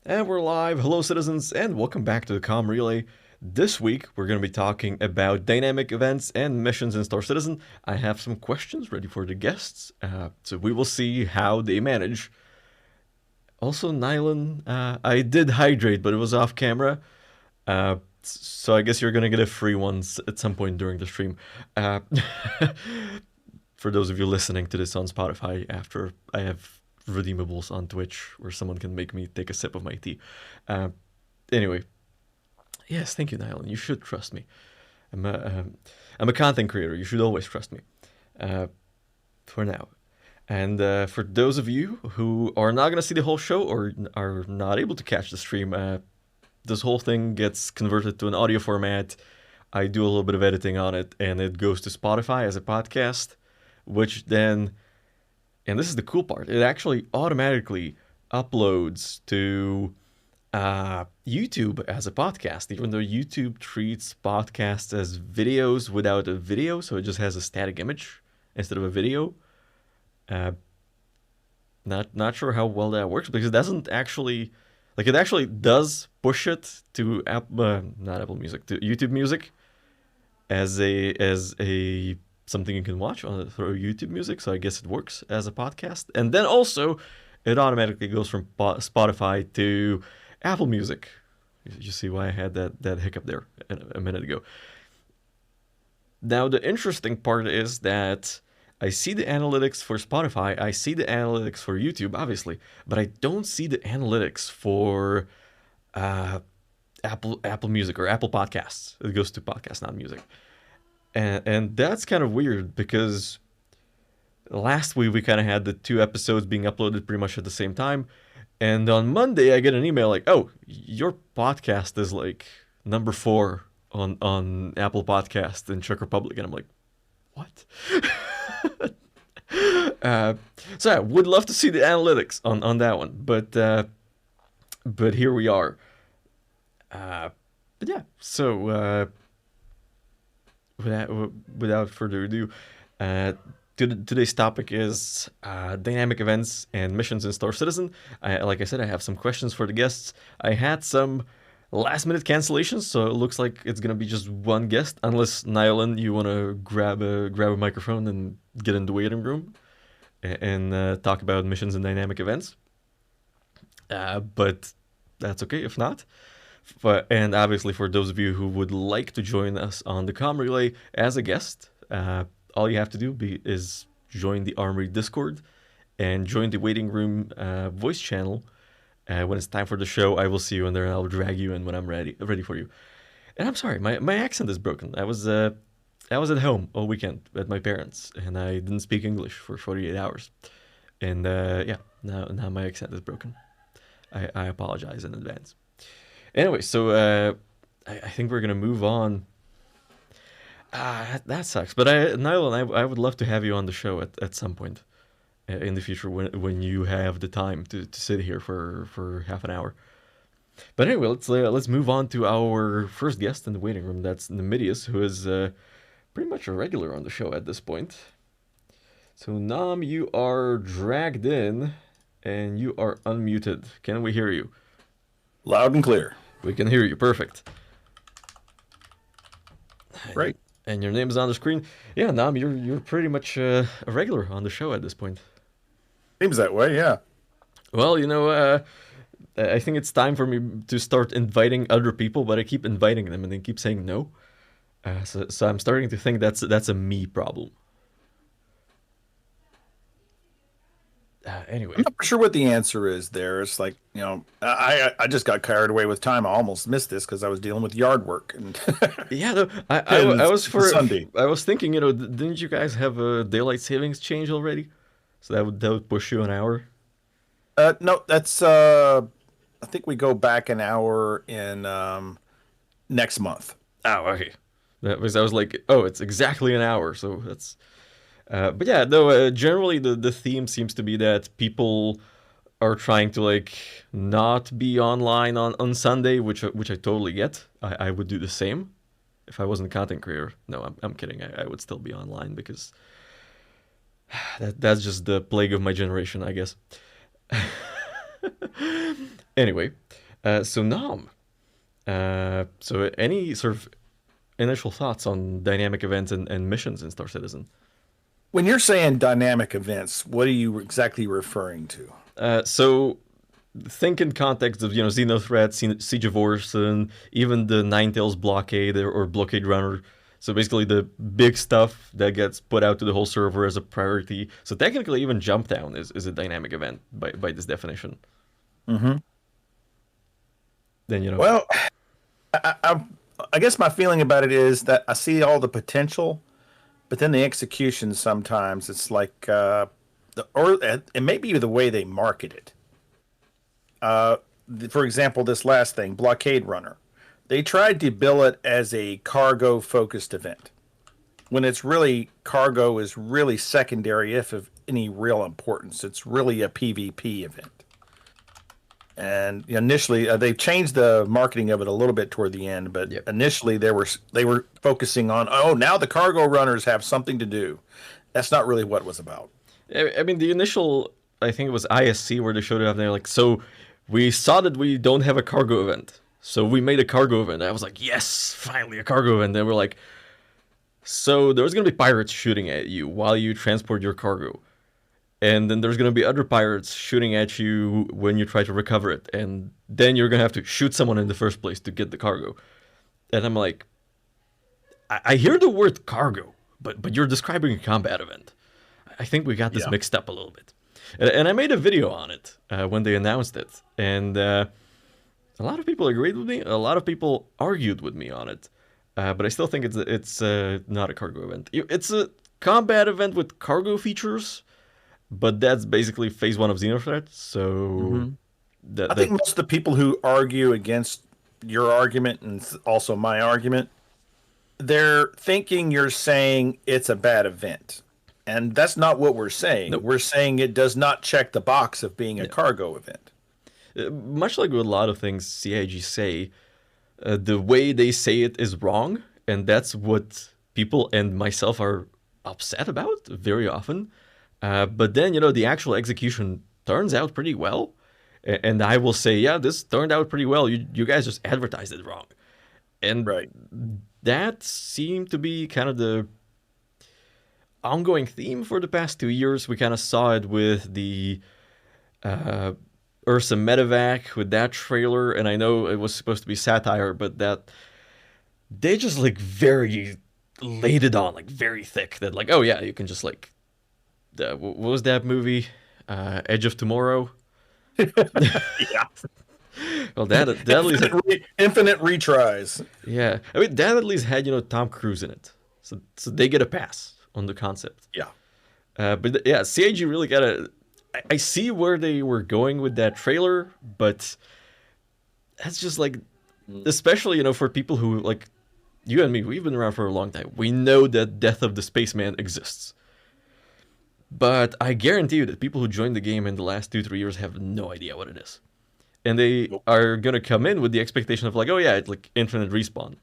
And we're live. Hello, citizens, and welcome back to the Comm Relay. This week, we're going to be talking about dynamic events and missions in Star Citizen. I have some questions ready for the guests, so we will see how they manage. Also, Nylon, I did hydrate, but it was off camera, so I guess you're going to get a free one at some point during the stream. For those of you listening to this on Spotify, after I have redeemables on Twitch where someone can make me take a sip of my tea. Anyway, yes, thank you, Nylon. You should trust me. I'm a content creator. You should always trust me. For now. And for those of you who are not going to see the whole show or are not able to catch the stream, this whole thing gets converted to an audio format. I do a little bit of editing on it, and it goes to Spotify as a podcast, which then... And this is the cool part. It actually automatically uploads to YouTube as a podcast, even though YouTube treats podcasts as videos without a video, so it just has a static image instead of a video. Not sure how well that works, because it doesn't actually... Like, it actually does push it to not Apple Music, to YouTube Music as a something you can watch on through YouTube Music, so I guess it works as a podcast. And then also, it automatically goes from Spotify to Apple Music. You see why I had that hiccup there a minute ago. Now, the interesting part is that I see the analytics for Spotify, I see the analytics for YouTube, obviously, but I don't see the analytics for Apple Music or Apple Podcasts. It goes to podcasts, not music. And that's kind of weird, because last week we kind of had the two episodes being uploaded pretty much at the same time. And on Monday I get an email like, oh, your podcast is like number 4 on Apple Podcasts in Czech Republic. And I'm like, what? So I would love to see the analytics on that one. But here we are. But yeah, so... Without further ado, today's topic is dynamic events and missions in Star Citizen. Like I said, I have some questions for the guests. I had some last-minute cancellations, so it looks like it's gonna be just one guest, unless Nylon, you wanna grab a microphone and get in the waiting room and talk about missions and dynamic events. But that's okay if not. And obviously, for those of you who would like to join us on the Comm Relay as a guest, all you have to do is join the Armory Discord and join the waiting room voice channel. When it's time for the show, I will see you in there, and I'll drag you in when I'm ready for you. And I'm sorry, my accent is broken. I was at home all weekend at my parents', and I didn't speak English for 48 hours. And yeah, now my accent is broken. I apologize in advance. Anyway, so I think we're gonna move on. That sucks. But Nylon, I would love to have you on the show at some point in the future when you have the time to sit here for half an hour. But anyway, let's move on to our first guest in the waiting room. That's Nomedias, who is pretty much a regular on the show at this point. So Nom, you are dragged in, and you are unmuted. Can we hear you? Loud and clear. We can hear you. Perfect. Right. And your name is on the screen. Yeah, Nam, you're pretty much a regular on the show at this point. Seems that way, yeah. Well, I think it's time for me to start inviting other people, but I keep inviting them and they keep saying no. So I'm starting to think that's a me problem. Anyway, I'm not sure what the answer is there. It's like, I just got carried away with time. I almost missed this because I was dealing with yard work. And yeah, no, I was for Sunday. I was thinking, didn't you guys have a daylight savings change already? So that would push you an hour. No, that's I think we go back an hour in next month. Oh, okay. That was I was like, oh, it's exactly an hour. So that's. But yeah, no. Generally, the theme seems to be that people are trying to not be online on Sunday, which I totally get. I would do the same if I wasn't a content creator. No, I'm kidding. I would still be online because that's just the plague of my generation, I guess. Anyway, So Nam, so any sort of initial thoughts on dynamic events and missions in Star Citizen? When you're saying dynamic events, what are you exactly referring to? So think in context of Xenothreat, Siege of Orson, even the Ninetales blockade or blockade runner. So basically the big stuff that gets put out to the whole server as a priority. So technically even Jump Down is a dynamic event by this definition. Mm-hmm. Then Well, I, I guess my feeling about it is that I see all the potential, but then the execution sometimes it's like or it may be the way they market it. For example, this last thing, Blockade Runner, they tried to bill it as a cargo focused event when it's really cargo is really secondary, if of any real importance. It's really a PvP event. And initially, they've changed the marketing of it a little bit toward the end, but yep. initially they were focusing on, oh, now the cargo runners have something to do. That's not really what it was about. I mean, the initial, I think it was ISC where they showed it up. And they're like, so we saw that we don't have a cargo event, so we made a cargo event. I was like, yes, finally a cargo event. Then we're like, so there's gonna be pirates shooting at you while you transport your cargo, and then there's gonna be other pirates shooting at you when you try to recover it, and then you're gonna have to shoot someone in the first place to get the cargo. And I'm like, I hear the word cargo, but you're describing a combat event. I think we got this Yeah. mixed up a little bit. And I made a video on it when they announced it. And a lot of people agreed with me. A lot of people argued with me on it. But I still think it's not a cargo event. It's a combat event with cargo features, but that's basically phase one of Xenothreat. So I think most of the people who argue against your argument and also my argument, they're thinking you're saying it's a bad event. And that's not what we're saying. Nope. We're saying it does not check the box of being a cargo event. Much like with a lot of things CIG say, the way they say it is wrong, and that's what people and myself are upset about very often. But then, the actual execution turns out pretty well. And I will say, yeah, this turned out pretty well. You guys just advertised it wrong. And Right. that seemed to be kind of the ongoing theme for the past 2 years. We kind of saw it with the Ursa Medevac, with that trailer, and I know it was supposed to be satire, but that they just like very laid it on like very thick. That like, oh yeah, you can just like, what was that movie? Edge of Tomorrow. Yeah. Well, that at least Infinite retries. yeah. I mean, that at least had Tom Cruise in it, so they get a pass on the concept. Yeah. But yeah, CIG really gotta. I see where they were going with that trailer, but that's just like, especially for people who like you and me, we've been around for a long time. We know that Death of the Spaceman exists, but I guarantee you that people who joined the game in the last 2-3 years have no idea what it is, and they are gonna come in with the expectation of like, oh yeah, it's like infinite respawn.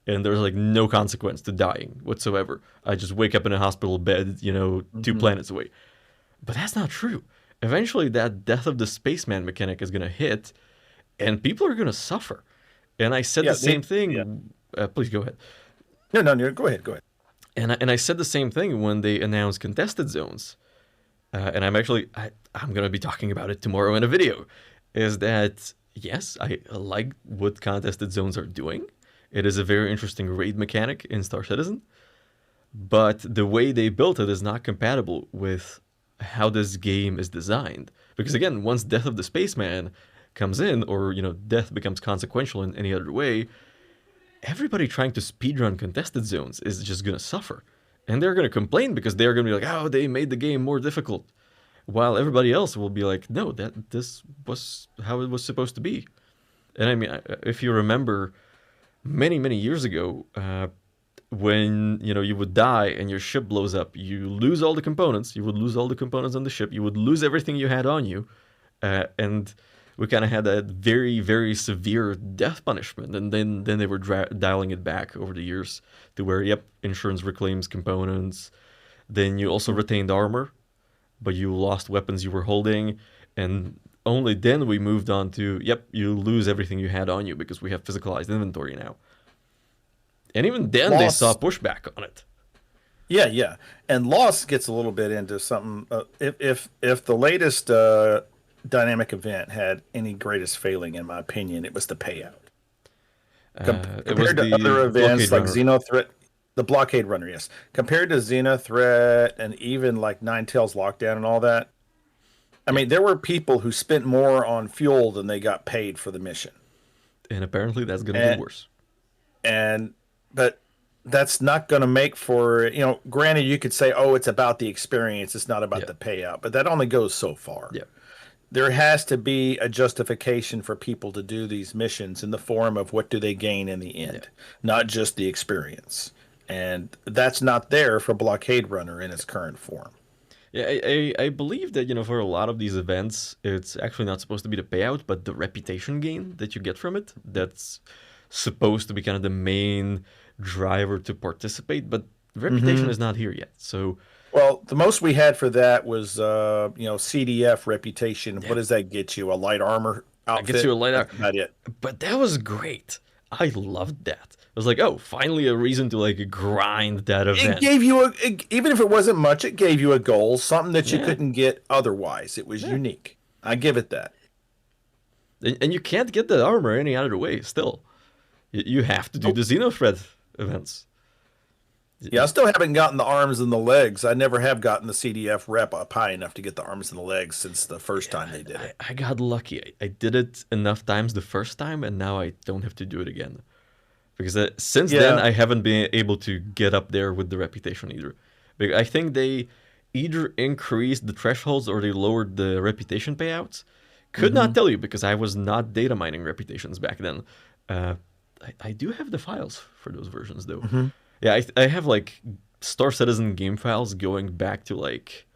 And there's like no consequence to dying whatsoever. I just wake up in a hospital bed, 2 planets away. But that's not true. Eventually, that Death of the Spaceman mechanic is going to hit, and people are going to suffer. And I said the same thing. Yeah. Please go ahead. No, go ahead. And I said the same thing when they announced contested zones. And I'm going to be talking about it tomorrow in a video. Is that, yes, I like what contested zones are doing. It is a very interesting raid mechanic in Star Citizen, but the way they built it is not compatible with how this game is designed. Because again, once Death of the Spaceman comes in, or death becomes consequential in any other way, everybody trying to speedrun contested zones is just gonna suffer, and they're gonna complain because they're gonna be like, "Oh, they made the game more difficult," while everybody else will be like, "No, this was how it was supposed to be." And I mean, if you remember, many years ago, when you would die and your ship blows up, you lose all the components. You would lose all the components on the ship. You would lose everything you had on you, and we kind of had that very severe death punishment. And then they were dialing it back over the years to where, yep, insurance reclaims components. Then you also retained armor, but you lost weapons you were holding, and only then we moved on to, yep, you lose everything you had on you because we have physicalized inventory now. And even then, they saw Loss, pushback on it. yeah, yeah, and loss gets a little bit into something. If the latest dynamic event had any greatest failing, in my opinion, it was the payout. It was Compared to the other blockade events like runner. Xenothreat, the blockade runner, yes. Compared to Xenothreat and even like Ninetales lockdown and all that, I Yeah. mean, there were people who spent more on fuel than they got paid for the mission. And apparently that's going to get And worse. and but that's not going to make for, granted you could say, oh, it's about the experience, it's not about Yeah. the payout, but that only goes so far. Yeah. There has to be a justification for people to do these missions in the form of what do they gain in the Yeah. end, not just the experience. And that's not there for Blockade Runner in its current form. Yeah, I believe that, for a lot of these events, it's actually not supposed to be the payout, but the reputation gain that you get from it. That's supposed to be kind of the main driver to participate, but reputation Hmm. is not here yet. So, Well, the most we had for that was, CDF reputation. yeah, What does that get you? A light armor I get you a outfit? light That's hour. about it. But that was great. I loved that. I was like, oh, finally a reason to like grind that It event. gave you even if it wasn't much, it gave you a goal, something that you Yeah, couldn't get otherwise. It was yeah. unique. I give it that. And you can't get that armor any other way still. You have to do Nope. the Xenothread events. Yeah, I still haven't gotten the arms and the legs. I never have gotten the CDF rep up high enough to get the arms and the legs since the first time they did it. I got lucky. I did it enough times the first time, and now I don't have to do it again. Because since then, Yeah. I haven't been able to get up there with the reputation either. Because I think they either increased the thresholds or they lowered the reputation payouts. Could not Hmm. tell you because I was not data mining reputations back then. Uh, I do have the files for those versions though. Hmm. Yeah, I have like Star Citizen game files going back to like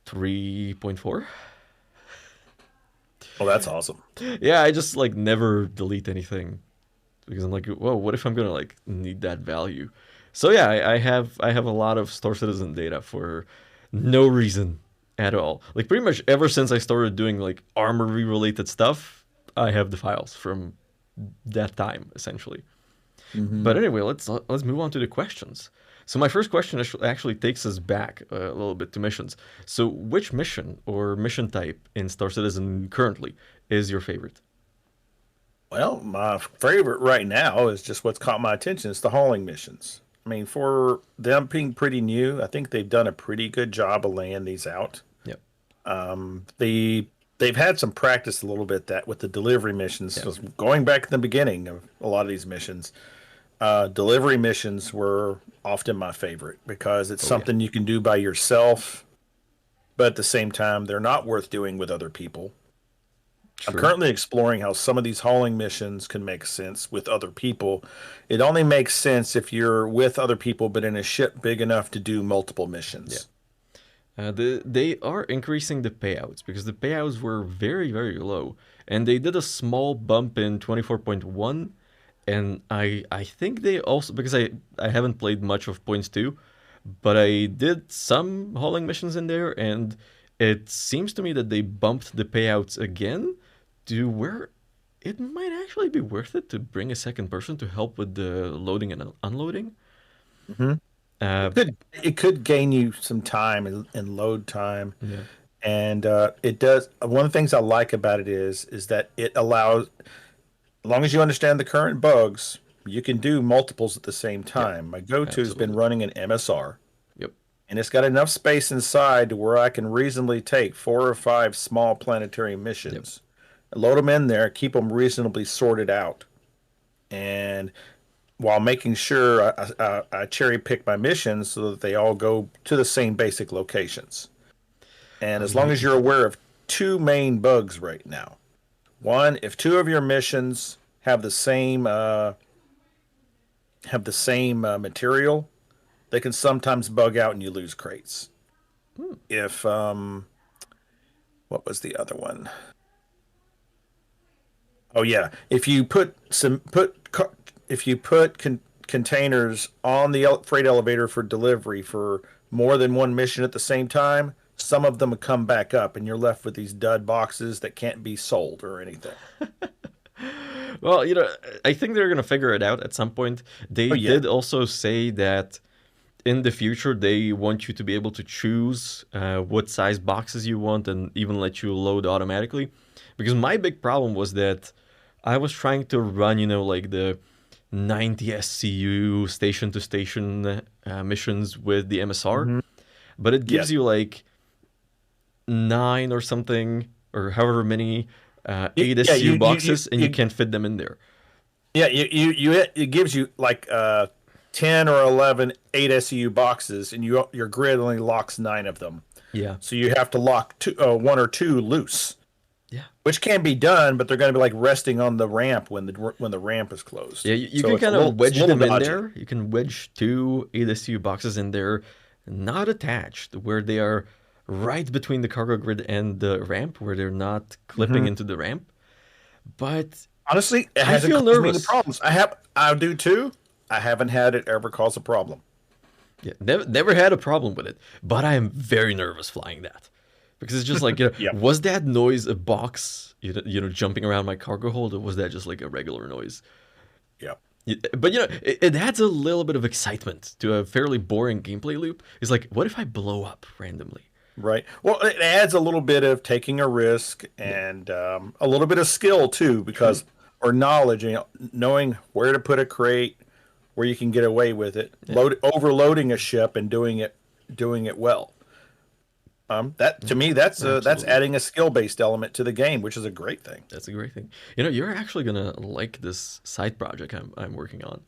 3.4. Well, that's awesome. Yeah, I just like never delete anything because I'm like, whoa, what if I'm gonna like need that value? So yeah, I have a lot of Star Citizen data for no reason at all. Like pretty much ever since I started doing like armory related stuff, I have the files from that time essentially. Hmm. But anyway, let's move on to the questions. So my first question actually takes us back a little bit to missions. So which mission or mission type in Star Citizen currently is your favorite? Well, my favorite right now is just what's caught my attention. It's the hauling missions. I mean, for them being pretty new, I think they've done a pretty good job of laying these out. Yep. They've had some practice a little bit that with the delivery missions. Yeah. So going back to the beginning of a lot of these missions, delivery missions were often my favorite because it's Oh yeah. something you can do by yourself, but at the same time, they're not worth doing with other people. I'm True. currently exploring how some of these hauling missions can make sense with other people. It only makes sense if you're with other people, but in a ship big enough to do multiple Yeah. missions. They are increasing the payouts because the payouts were very, very low. And they did a small bump in 24.1. And I think they also, because I haven't played much of Points 2, but I did some hauling missions in there. And it seems to me that they bumped the payouts again to where it might actually be worth it to bring a second person to help with the loading and unloading. Hmm. Uh, It could gain you some time and load time, yeah. and it does. One of the things I like about it is that it allows, as long as you understand the current bugs, you can do multiples at the same Yep. time. My go-to has been Absolutely. running an MSR, Yep. and it's got enough space inside to where I can reasonably take 4 or 5 small planetary Yep. missions, load them in there, keep them reasonably sorted out, and while making sure I cherry pick my missions so that they all go to the same basic locations. And as long as you're aware of two main bugs right now. One, if two of your missions have the same material, they can sometimes bug out and you lose crates. Hmm. If what was the other one? Oh yeah, if you put containers on the freight elevator for delivery for more than one mission at the same time, some of them come back up, and you're left with these dud boxes that can't be sold or anything. Well, I think they're gonna figure it out at some point. They Oh yeah. did also say that in the future they want you to be able to choose what size boxes you want and even let you load automatically. Because my big problem was that I was trying to run, like the 90 SCU station to station missions with the MSR, Hmm. but it gives Yes. you like 9 or something, or however many 8 Yeah. SCU boxes, and you can't fit them in there. Yeah. It gives you like 10 or 11 8 SEU boxes, and your grid only locks 9 of them. Yeah. So you have to lock one or two loose, Yeah. which can be done, but they're going to be like resting on the ramp when the ramp is closed. Yeah, you So can kind of it's a wedge little them in dodgy. there. You can wedge 2 ADSU boxes in there, not attached, where they are right between the cargo grid and the ramp, where they're not clipping Hmm. into the ramp. But Honestly, it I hasn't feel caused me any nervous. problems. I do too. I haven't had it ever cause a problem. Yeah, never had a problem with it, but I am very nervous flying that. Because it's just like, Yeah. was that noise a box, jumping around my cargo hold, or was that just like a regular noise? Yeah. But it adds a little bit of excitement to a fairly boring gameplay loop. It's like, what if I blow up randomly? Right. Well, it adds a little bit of taking a risk Yeah, and a little bit of skill too, true. because or knowledge, knowing where to put a crate, where you can get away with it, Yeah, overloading a ship and doing it well. That to yeah, me, that's absolutely. adding a skill based element to the game, which is a great thing. That's a great thing. You're actually gonna like this side project I'm working on.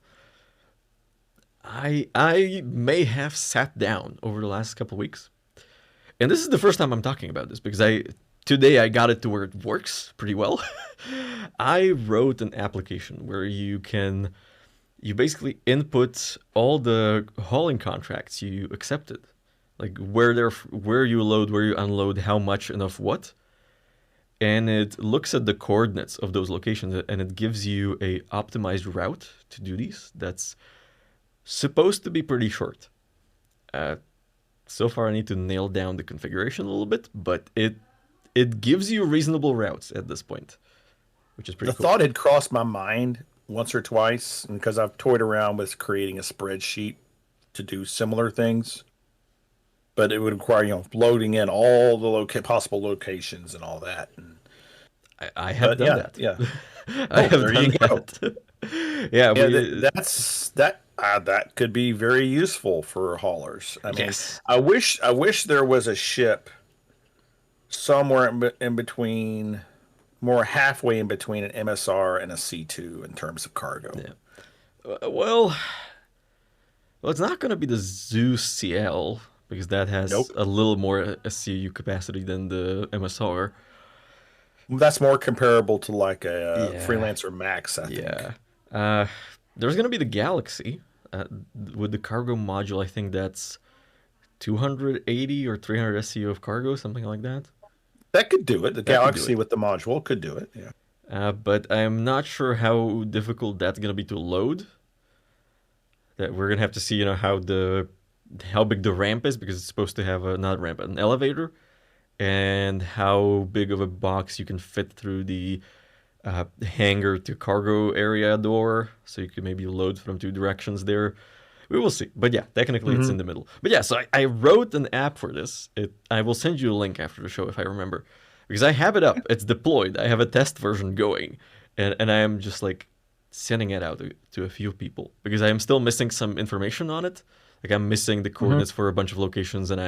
I may have sat down over the last couple weeks, and this is the first time I'm talking about this because I got it to where it works pretty well. I wrote an application where you basically input all the hauling contracts you accepted, like where you load, where you unload, how much and of what, and it looks at the coordinates of those locations and it gives you a optimized route to do these. That's supposed to be pretty short. Uh, so far, I need to nail down the configuration a little bit, but it gives you reasonable routes at this point, which is The pretty cool. thought had crossed my mind once or twice, because I've toyed around with creating a spreadsheet to do similar things, but it would require loading in all the possible locations and all that. I have But done yeah, that. yeah. I Oh, have there done you go. that. Yeah, Yeah, we that could be very useful for haulers. I mean, yes. I wish there was a ship somewhere in between, more halfway in between an MSR and a C2 in terms of cargo. Yeah. Well, it's not going to be the Zeus CL because that has Nope. a little more SCU capacity than the MSR. That's more comparable to like a Yeah, Freelancer Max, I think. yeah. Uh, there's going to be the Galaxy uh, with the cargo module. I think that's 280 or 300 SCU of cargo, something like that. That could do it. The That could do Galaxy it. with the module could do it. Yeah. But I'm not sure how difficult that's going to be to load. That we're gonna have to see, how big the ramp is because it's supposed to have a not ramp, an elevator, and how big of a box you can fit through the hangar to cargo area door, so you can maybe load from 2 directions there. We will see, but yeah, technically it's Hmm. in the middle. But yeah, so I wrote an app for this. I will send you a link after the show if I remember, because I have it up. It's deployed. I have a test version going, and I am just like sending it out to a few people because I am still missing some information on it. Like I'm missing the Hmm. coordinates for a bunch of locations, and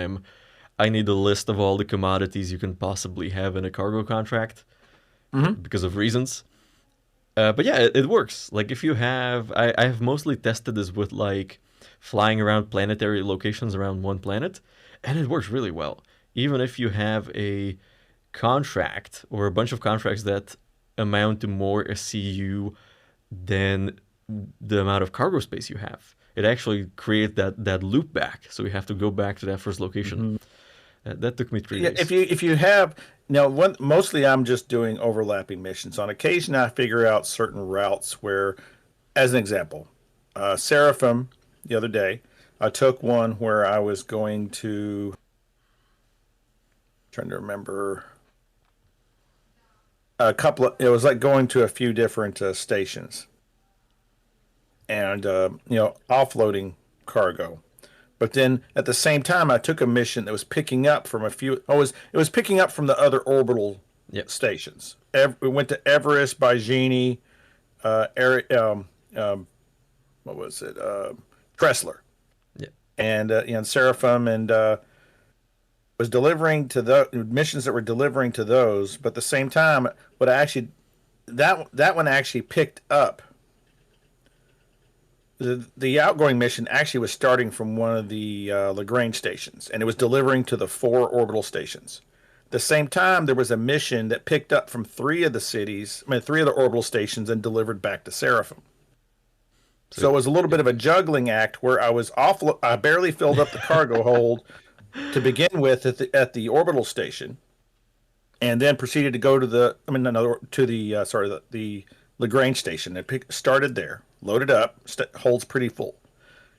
I need a list of all the commodities you can possibly have in a cargo contract Hmm. because of reasons. But yeah, it works. Like if you have, I have mostly tested this with like flying around planetary locations around one planet, and it works really well. Even if you have a contract or a bunch of contracts that amount to more SCU than the amount of cargo space you have, it actually creates that loop back. So you have to go back to that first location. Hmm. That took me three Yeah, days. if you have now, mostly I'm just doing overlapping missions. On occasion, I figure out certain routes where, as an example, Seraphim the other day, I took one where I was going to Trying to remember a couple of. It was like going to a few different stations and offloading cargo. But then at the same time, I took a mission that was picking up from a few. It was picking up from the other orbital Yep. stations. We went to Everest, Bajini, what was it? Tressler, Yeah. and Seraphim, and was delivering to the missions that were delivering to those. But at the same time, what I actually that one actually picked up. The outgoing mission actually was starting from one of the Lagrange stations, and it was delivering to the 4 orbital stations. At the same time, there was a mission that picked up from 3 of the orbital stations, and delivered back to Seraphim. So it was a little bit of a juggling act where I barely filled up the cargo hold to begin with at the orbital station, and then proceeded to go to the Lagrange station. It started there, loaded up, holds pretty full.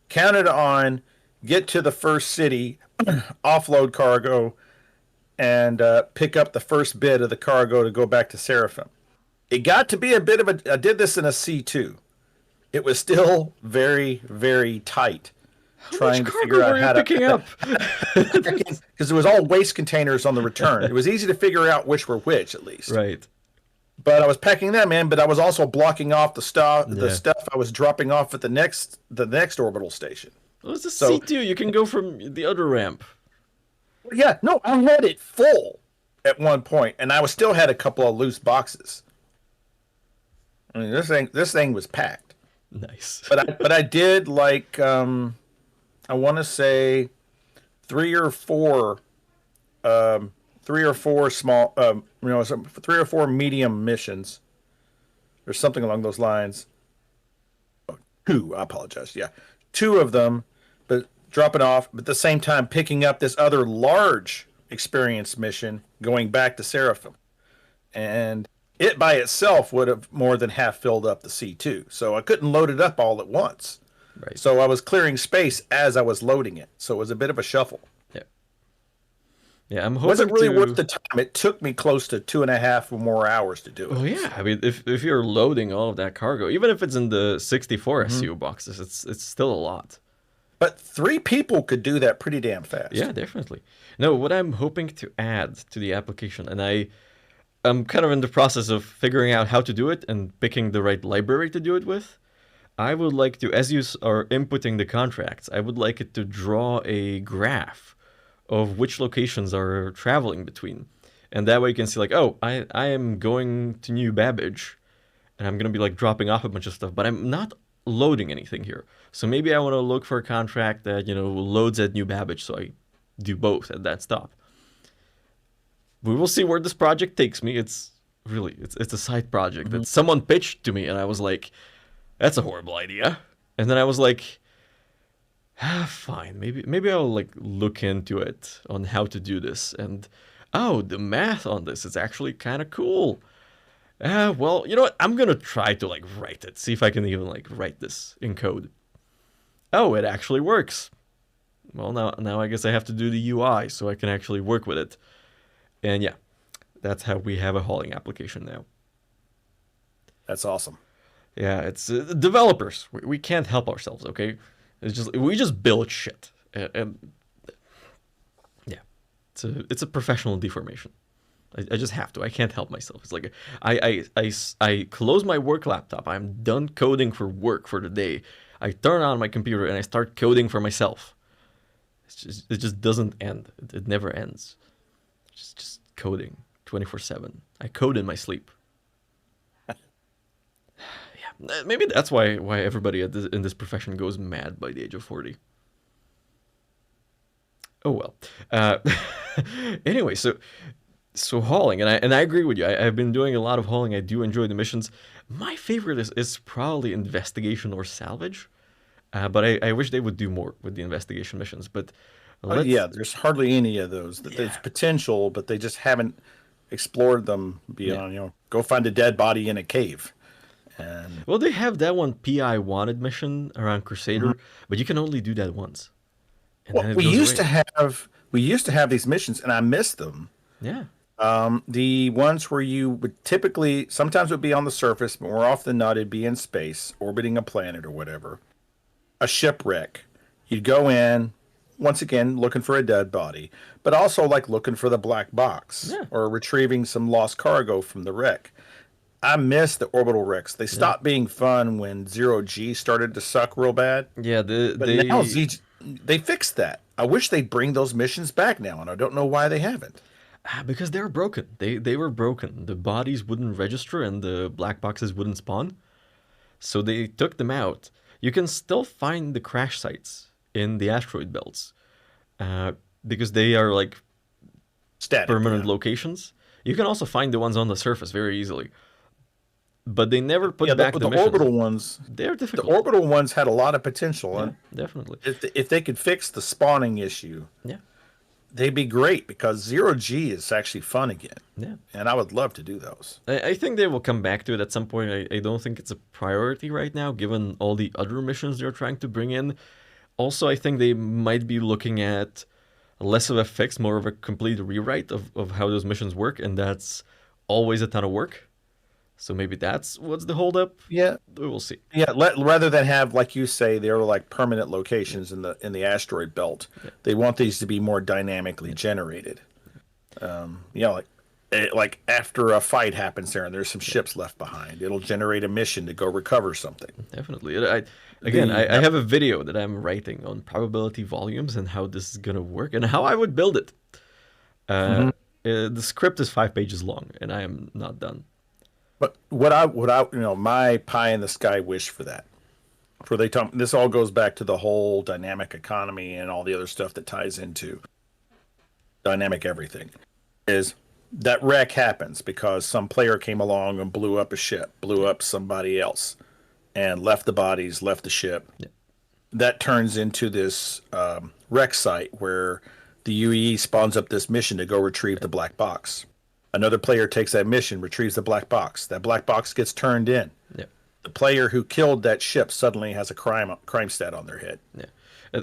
Counted on, get to the first city, offload cargo, and pick up the first bit of the cargo to go back to Seraphim. It got to be a bit of I did this in a C2. It was still very, very tight. How Trying much to cargo figure out were you how to picking up? because it was all waste containers on the return. It was easy to figure out which were which, at least. Right. But I was packing them in, but I was also blocking off the stuff Yeah. I was dropping off at the next orbital station. Well, it's a So C2. You can go from the other ramp. yeah, no, I had it full at one point, and I still had a couple of loose boxes. I mean, this thing was packed. Nice. But I did like I want to say three or four small three or four medium missions or something along those lines. Oh, two, I apologize. Yeah, two of them, but dropping off, but at the same time picking up this other large experience mission going back to Seraphim, and it by itself would have more than half filled up the C2. So I couldn't load it up all at once. Right. So I was clearing space as I was loading it. So it was a bit of a shuffle. Yeah. Yeah, I'm It hoping wasn't really to. worth the time. It took me close to 2.5 or more hours to do it. Oh yeah, I mean, if you're loading all of that cargo, even if it's in the 64 SU boxes, it's still a lot. But 3 people could do that pretty damn fast. Yeah, definitely. No, what I'm hoping to add to the application, and I'm kind of in the process of figuring out how to do it and picking the right library to do it with. I would like to, as you are inputting the contracts, I would like it to draw a graph of which locations are traveling between. And that way you can see like, oh, I am going to New Babbage, and I'm going to be like dropping off a bunch of stuff, but I'm not loading anything here. So maybe I want to look for a contract that, loads at New Babbage, so I do both at that stop. We will see where this project takes me. It's a side project that someone pitched to me, and I was like, that's a horrible idea. And then I was like, fine, maybe I'll like look into it on how to do this. And oh, the math on this is actually kind of cool. Well, you know what? I'm gonna try to like write it, see if I can even like write this in code. Oh, it actually works. Well, now I guess I have to do the UI so I can actually work with it. And yeah, that's how we have a hauling application now. That's awesome. Yeah, it's developers. We can't help ourselves, okay? We just build shit, and yeah, it's a professional deformation. I just have to. I can't help myself. It's like I close my work laptop. I'm done coding for work for the day. I turn on my computer and I start coding for myself. It just doesn't end. It never ends. Just coding 24/7. I code in my sleep. Yeah, maybe that's why everybody in this profession goes mad by the age of 40. Oh well. Anyway, so hauling, and I agree with you. I've been doing a lot of hauling. I do enjoy the missions. My favorite is probably investigation or salvage, but I wish they would do more with the investigation missions. But Yeah, there's hardly any of those. There's potential, but they just haven't explored them beyond, go find a dead body in a cave. And well, they have that one PI wanted mission around Crusader, but you can only do that once. And well, then it we goes used away. to have these missions, and I miss them. Yeah. The ones where you would typically, sometimes it would be on the surface, but more often than not, it'd be in space, orbiting a planet or whatever. A shipwreck. You'd go in, once again, looking for a dead body, but also like looking for the black box Yeah. or retrieving some lost cargo from the wreck. I miss the orbital wrecks. They Yeah. stopped being fun when zero G started to suck real bad, Yeah. but now they fixed that. I wish they'd bring those missions back now, and I don't know why they haven't. Because they were broken. They were broken. The bodies wouldn't register and the black boxes wouldn't spawn. So they took them out. You can still find the crash sites in the asteroid belts, uh, because they are like Static, permanent yeah. locations. You can also find the ones on the surface very easily. But they never Yeah, put back the the missions. orbital ones, They're the difficult. orbital ones had a lot of potential, Yeah, and definitely. if they could fix the spawning issue, Yeah, they'd be great because zero G is actually fun again, yeah. and I would love to do those. I think they will come back to it at some point. I don't think it's a priority right now, given all the other missions they're trying to bring in. Also, I think they might be looking at less of a fix, more of a complete rewrite of how those missions work, and that's always a ton of work. So maybe that's what's the holdup. Yeah, We will see. yeah. Rather than have, like you say, they're like permanent locations in the asteroid belt. Yeah. They want these to be more dynamically generated. You know, like after a fight happens there and there's some ships left behind, it'll generate a mission to go recover something. Definitely. I That have a video that I'm writing on probability volumes and how this is gonna work and how I would build it. Uh, the script is 5 pages long, and I am not done. But you know, my pie in the sky wish for that. For they talk, this all goes back to the whole dynamic economy and all the other stuff that ties into dynamic everything. Is that wreck happens because some player came along and blew up a ship, blew up somebody else, and left the bodies, left the ship. Yeah. That turns into this wreck site where the UE spawns up this mission to go retrieve the black box. Another player takes that mission, retrieves the black box. That black box gets turned in. Yeah, The player who killed that ship suddenly has a crime stat on their head. yeah.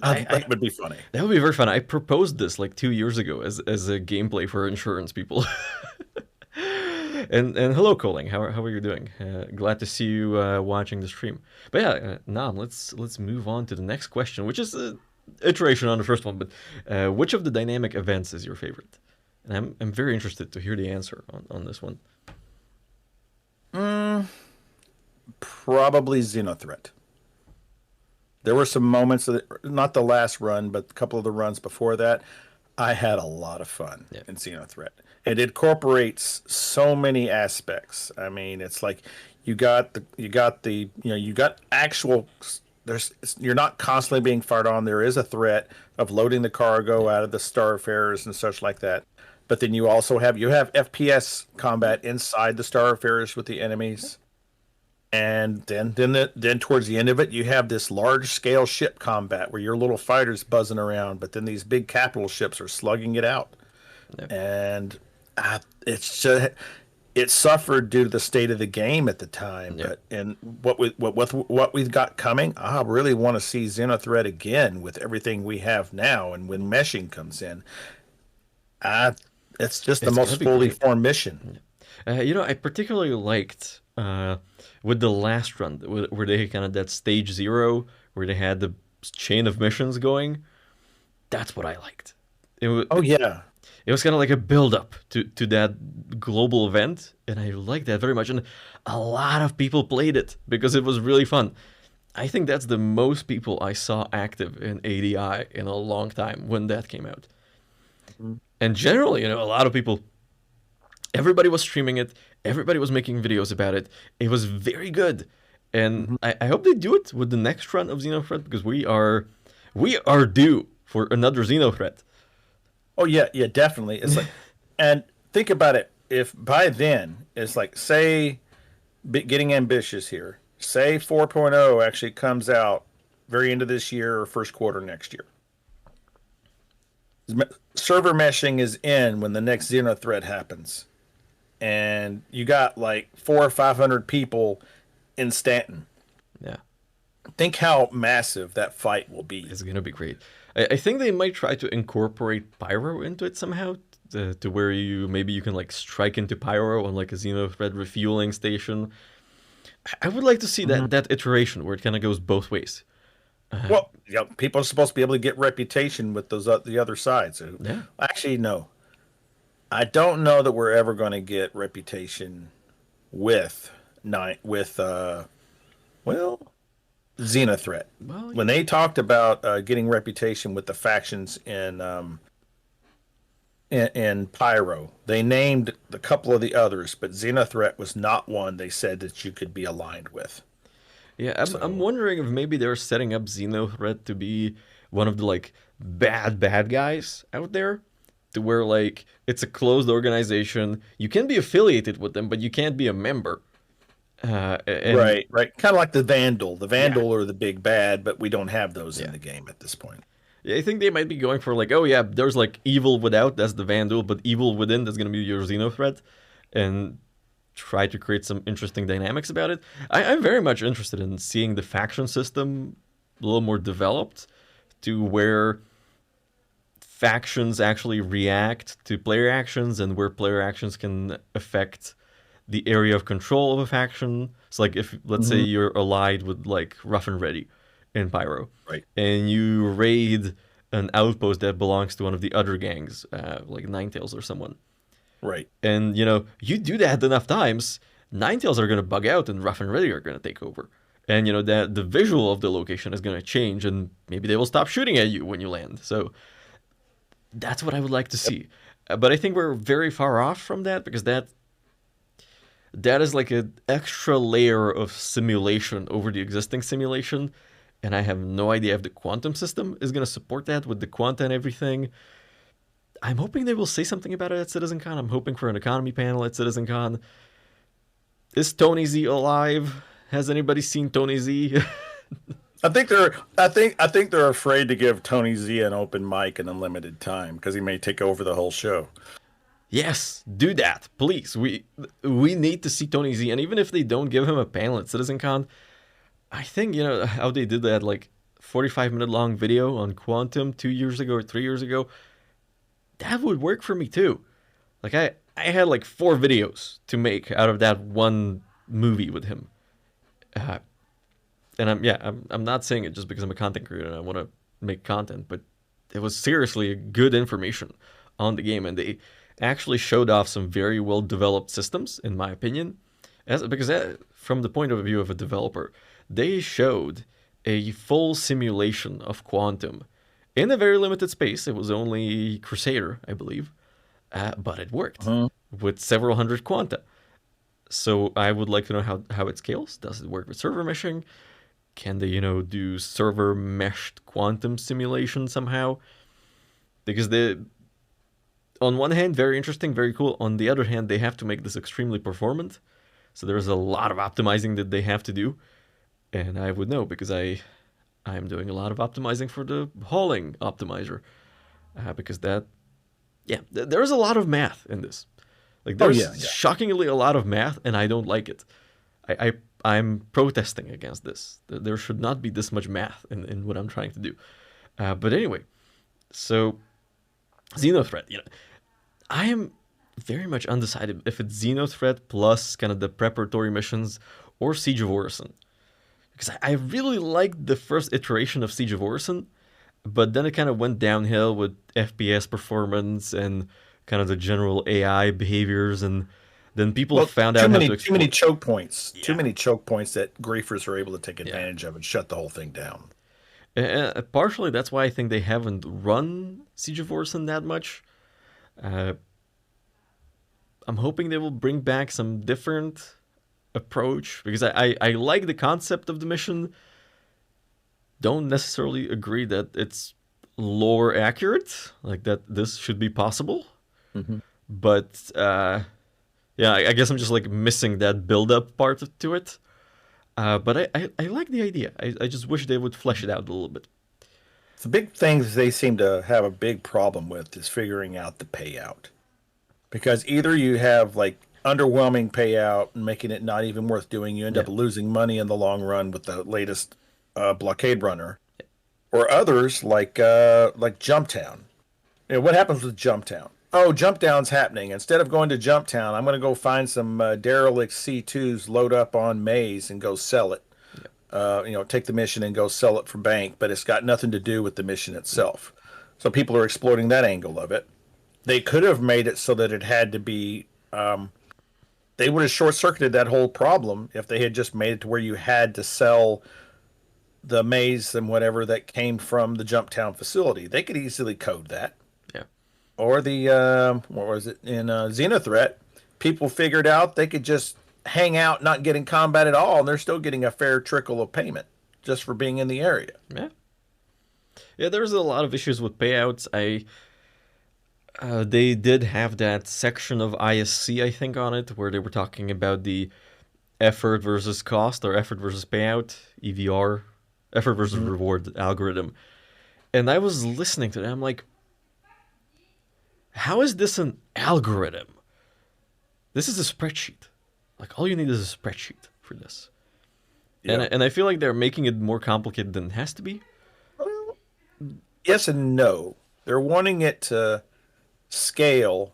I That would be funny. that would be very fun. I proposed this like 2 years ago as a gameplay for insurance people. And hello, Coling. How are you doing? Glad to see you watching the stream. But yeah, Nam, let's move on to the next question, which is a iteration on the first one. But which of the dynamic events is your favorite? And I'm very interested to hear the answer on this one. Probably Xenothreat. There were some moments that, not the last run, but a couple of the runs before that, I had a lot of fun Yeah. in Xenothreat. It incorporates so many aspects. I mean, it's like you got actual. You're not constantly being fired on. There is a threat of loading the cargo out of the Starfarers and such like that. But then you also have FPS combat inside the Starfarers with the enemies. And then towards the end of it, you have this large scale ship combat where your little fighters buzzing around, but then these big capital ships are slugging it out. Yeah. And it's just, it suffered due to the state of the game at the time. Yeah. But and what we've got coming, I really want to see Xenothreat again with everything we have now, and when meshing comes in, it's just the It's most gonna be fully great. formed mission. I particularly liked with the last run where they kind of that stage 0 where they had the chain of missions going. That's what I liked. Oh yeah. It was kind of like a build up to that global event, and I liked that very much. And a lot of people played it because it was really fun. I think that's the most people I saw active in ADI in a long time when that came out. And generally, a lot of people, everybody was streaming it, everybody was making videos about it. It was very good. And I hope they do it with the next run of Xenothreat, because we are due for another Xenothreat. Oh yeah, yeah, definitely. It's like, and think about it. If by then it's like, say, getting ambitious here. Say 4.0 actually comes out very end of this year or first quarter next year. Server meshing is in when the next Xenothreat happens, and you got like 400 or 500 people in Stanton. Yeah. Think how massive that fight will be. It's gonna be great. I think they might try to incorporate pyro into it somehow to where you can like strike into Pyro on like a Xenothread refueling station. I would like to see Mhm. that iteration where it kind of goes both ways. Well, people are supposed to be able to get reputation with those the other side. So, Yeah. actually, no, I don't know that we're ever going to get reputation with well, Xenothreat. Well, When they talked about getting reputation with the factions in Pyro, they named a couple of the others, but Xenothreat was not one they said that you could be aligned with. yeah. I'm So, wondering if maybe they're setting up Xenothread to be one of the like bad guys out there, to where like it's a closed organization. You can be affiliated with them, but you can't be a member. And right, right. Kind of like the Vandal. The yeah, Vandal are the big bad, but we don't have those in yeah. the game at this point. Yeah, I think they might be going for like, oh yeah, there's like evil without, that's the Vandal, but evil within, that's gonna be your Xenothreat, and try to create some interesting dynamics about it. I'm very much interested in seeing the faction system a little more developed, to where factions actually react to player actions, and where player actions can affect the area of control of a faction. So like if let's say Hmm. you're allied with like Rough and Ready in Pyro, Right, and you raid an outpost that belongs to one of the other gangs, like Ninetales or someone, right, and you do that enough times, Ninetales are gonna bug out and Rough and Ready are gonna take over. And that the visual of the location is gonna change, and maybe they will stop shooting at you when you land. So that's what I would like to yep. see. But I think we're very far off from that, because that is like an extra layer of simulation over the existing simulation, and I have no idea if the quantum system is going to support that with the quanta and everything. I'm hoping they will say something about it at CitizenCon. I'm hoping for an economy panel at CitizenCon. Is Tony Z alive? Has anybody seen Tony Z? I think they're afraid to give Tony Z an open mic and unlimited time because he may take over the whole show. Yes, do that, please. We need to see Tony Z, and even if they don't give him a panel at CitizenCon, I think how they did that like 45-minute long video on Quantum 2 years ago or 3 years ago. That would work for me too. Like I had like 4 videos to make out of that one movie with him. Uh, and I'm not saying it just because I'm a content creator and I want to make content, but it was seriously good information on the game, and they actually showed off some very well developed systems, in my opinion. From the point of view of a developer, they showed a full simulation of Quantum in a very limited space. It was only Crusader, I believe, but it worked Uh-huh. with several hundred quanta. So I would like to know how it scales. Does it work with server meshing? Can they, do server meshed quantum simulation somehow? Because on one hand, very interesting, very cool. On the other hand, they have to make this extremely performant. So there's a lot of optimizing that they have to do. And I would know because I'm doing a lot of optimizing for the hauling optimizer. Because there's a lot of math in this. Like Oh yeah, there's yeah. shockingly a lot of math, and I don't like it. I'm protesting against this. There should not be this much math in what I'm trying to do. But anyway, so Xenothreat, I am very much undecided if it's Xenothreat plus kind of the preparatory missions or Siege of Orison. Because I really liked the first iteration of Siege of Orison, but then it kind of went downhill with FPS performance and kind of the general AI behaviors, and then people Well, found too out how many to too many exploit. choke points. Too Yeah, many choke points that griefers are able to take yeah. advantage of and shut the whole thing down. Partially, that's why I think they haven't run Siege of Orison that much. Uh, I'm hoping they will bring back some different approach, because I like the concept of the mission. Don't necessarily agree that it's lore accurate, like that this should be possible. Hmm. But yeah, I guess I'm just like missing that build up part to it. But I like the idea. I just wish they would flesh it out a little bit. The big things they seem to have a big problem with is figuring out the payout. Because either you have like underwhelming payout and making it not even worth doing, you end Yeah. up losing money in the long run with the latest blockade runner, or others like Jumptown. What happens with Jumptown? oh, jump down's happening. Instead of going to jump town, I'm going to go find some derelict C2s, load up on maize, and go sell it. Yeah. Take the mission and go sell it for bank, but it's got nothing to do with the mission Yeah. itself. So people are exploiting that angle of it. They could have made it so that it had to be. They would have short circuited that whole problem if they had just made it to where you had to sell the maize and whatever that came from the jump town facility. They could easily code that. Yeah. Or the what was it in Xenothreat? People figured out they could just hang out, not get in combat at all, and they're still getting a fair trickle of payment just for being in the area. Yeah. Yeah, there's a lot of issues with payouts. They did have that section of ISC, I think, on it, where they were talking about the effort versus cost or effort versus payout, EVR, effort versus reward algorithm. And I was listening to that. I'm like, how is this an algorithm? This is a spreadsheet. Like, all you need is a spreadsheet for this. Yeah. And I feel like they're making it more complicated than it has to be. Well, yes and no. They're wanting it to scale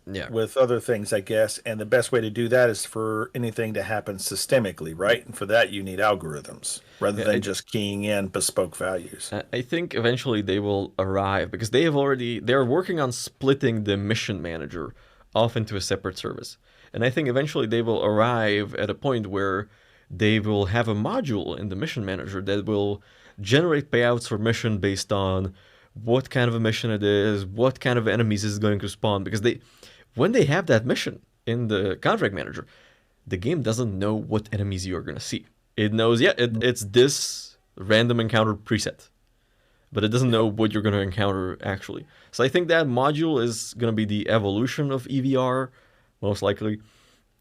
Yeah. with other things, I guess, and the best way to do that is for anything to happen systemically, right? And for that, you need algorithms rather Yeah, than just keying in bespoke values. I think eventually they will arrive because they're working on splitting the mission manager off into a separate service. And I think eventually they will arrive at a point where they will have a module in the mission manager that will generate payouts for mission based on what kind of a mission it is, what kind of enemies is going to spawn. Because when they have that mission in the contract manager, the game doesn't know what enemies you're going to see. It knows, it's this random encounter preset, but it doesn't know what you're going to encounter actually. So I think that module is going to be the evolution of EVR, most likely,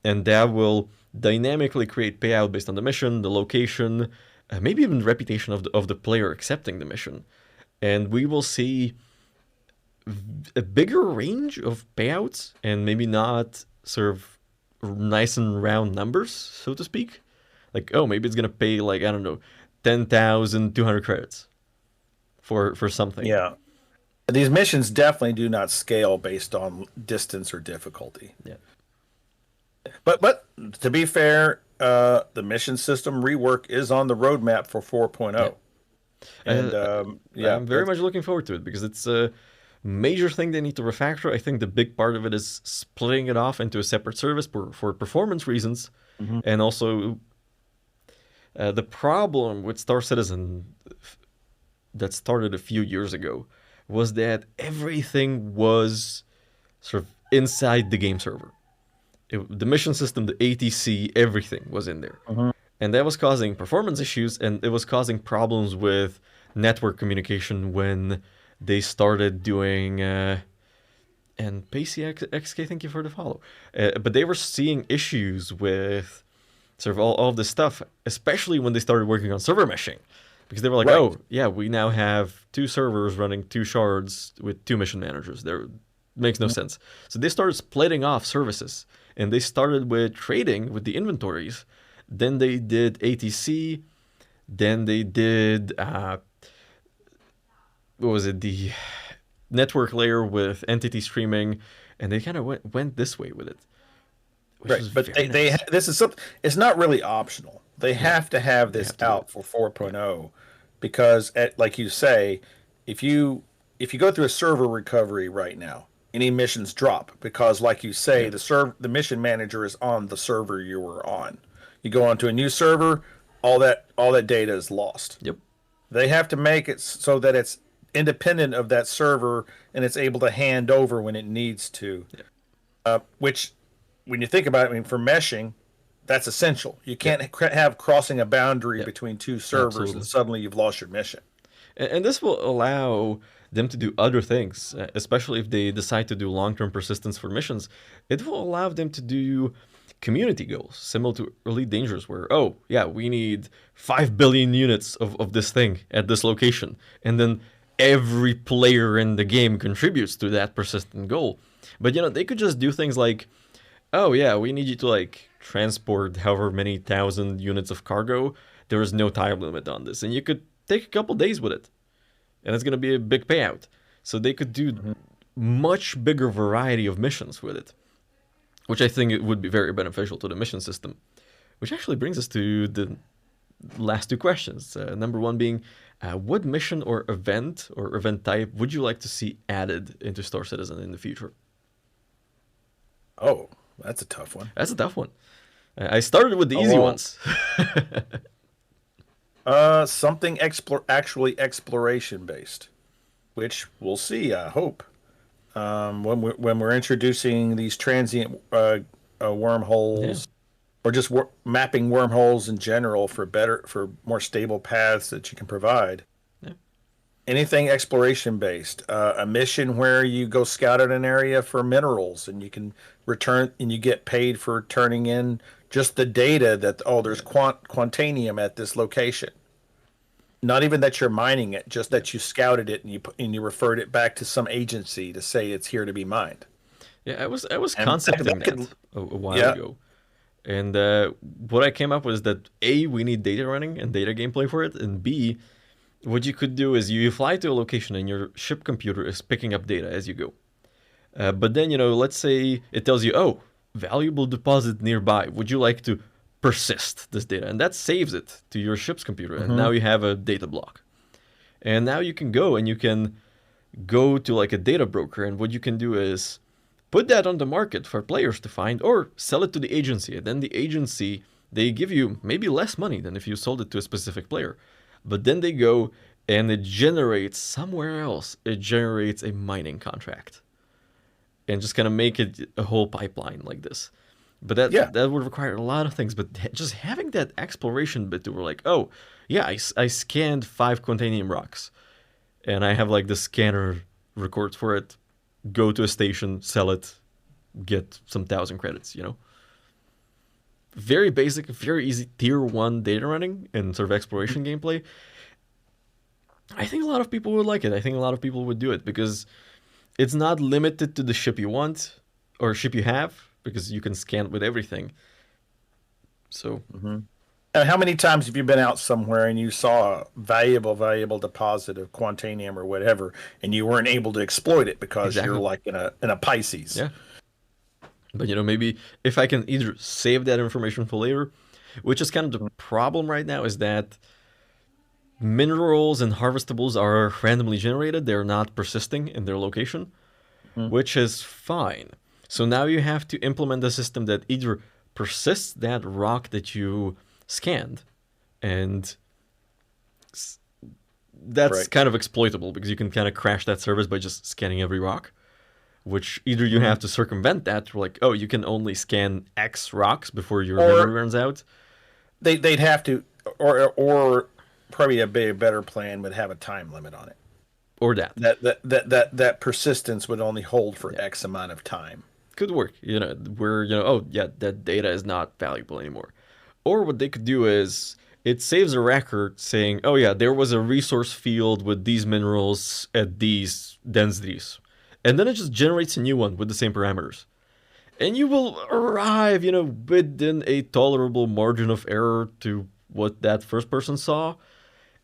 and that will dynamically create payout based on the mission, the location, maybe even the reputation of the player accepting the mission. And we will see a bigger range of payouts and maybe not sort of nice and round numbers, so to speak. Like, oh, maybe it's going to pay, like, I don't know, 10,200 credits for something. Yeah. These missions definitely do not scale based on distance or difficulty. Yeah. But to be fair, the mission system rework is on the roadmap for 4.0. Yeah. And I'm very much looking forward to it because it's a major thing they need to refactor. I think the big part of it is splitting it off into a separate service for performance reasons. And also the problem with Star Citizen that started a few years ago was that everything was sort of inside the game server. The mission system, the ATC, everything was in there. And that was causing performance issues, and it was causing problems with network communication when they started doing... and Pacey XK, thank you for the follow. But they were seeing issues with sort of all of this stuff, especially when they started working on server meshing. Because they were like, oh, yeah, we now have 2 servers running 2 shards with 2 mission managers. There makes no sense. So they started splitting off services, and they started with trading with the inventories. Then they did ATC. Then they did, what was it, the network layer with entity streaming, and they kind of went this way with it. Right, but this is something. It's not really optional. They have to have this out for 4.0 because, like you say, if you go through a server recovery right now, any missions drop because, like you say, the mission manager is on the server you were on. You go onto a new server, all that data is lost. Yep. They have to make it so that it's independent of that server and it's able to hand over when it needs to. Yeah. Which, when you think about it, I mean, for meshing, that's essential. You can't have crossing a boundary between 2 servers and suddenly you've lost your mission. And this will allow them to do other things, especially if they decide to do long-term persistence for missions. It will allow them to do community goals, similar to Elite Dangerous, where, oh, yeah, we need 5 billion units of this thing at this location. And then every player in the game contributes to that persistent goal. But, they could just do things like, oh, yeah, we need you to, like, transport however many thousand units of cargo. There is no time limit on this. And you could take a couple days with it. And it's going to be a big payout. So they could do much bigger variety of missions with it, which I think it would be very beneficial to the mission system. Which actually brings us to the last two questions. Number one being, what mission or event type would you like to see added into Star Citizen in the future? Oh, that's a tough one. That's a tough one. I started with the easy well, ones. Something actually exploration based, which we'll see. I hope when we're introducing these transient Yeah. wormholes, or just mapping wormholes in general for more stable paths that you can provide. Yeah. Anything exploration based, a mission where you go scout out an area for minerals and you can return and you get paid for turning in just the data that there's quantanium at this location. Not even that you're mining it, just that you scouted it and you referred it back to some agency to say it's here to be mined. Yeah, I was And concepting that could, that a while yeah, ago. And what I came up with is that A, we need data running and data gameplay for it, and B, what you could do is you fly to a location and your ship computer is picking up data as you go. But then, let's say it tells you, oh, valuable deposit nearby. Would you like to persist this data? And that saves it to your ship's computer. And hmm now you have a data block. And now you can go and you can go to like a data broker. And what you can do is put that on the market for players to find or sell it to the agency. And then the agency, they give you maybe less money than if you sold it to a specific player. But then they go and it generates somewhere else, it generates a mining contract and just kind of make it a whole pipeline like this. But yeah. that would require a lot of things. But just having that exploration bit to where like, oh, yeah, I scanned 5 Quantanium rocks and I have like the scanner records for it. Go to a station, sell it, get some 1,000 credits. Very basic, very easy tier 1 data running and sort of exploration gameplay. I think a lot of people would like it. I think a lot of people would do it because it's not limited to the ship you want or ship you have because you can scan with everything. So, hmm And how many times have you been out somewhere and you saw a valuable deposit of quantanium or whatever, and you weren't able to exploit it because you're exactly. like in a Pisces? Yeah. But maybe if I can either save that information for later, which is kind of the problem right now, is that minerals and harvestables are randomly generated. They're not persisting in their location, Mhm. which is fine. So now you have to implement a system that either persists that rock that you scanned, and that's Right. kind of exploitable because you can kind of crash that service by just scanning every rock, which either you Mhm. have to circumvent that, like, oh, you can only scan X rocks before your memory Or runs out, they'd have to, or probably a better plan would have a time limit on it. or that. That persistence would only hold for Yeah. X amount of time. Could work, where, oh, yeah, that data is not valuable anymore. Or what they could do is it saves a record saying, oh, yeah, there was a resource field with these minerals at these densities. And then it just generates a new one with the same parameters. And you will arrive, within a tolerable margin of error to what that first person saw.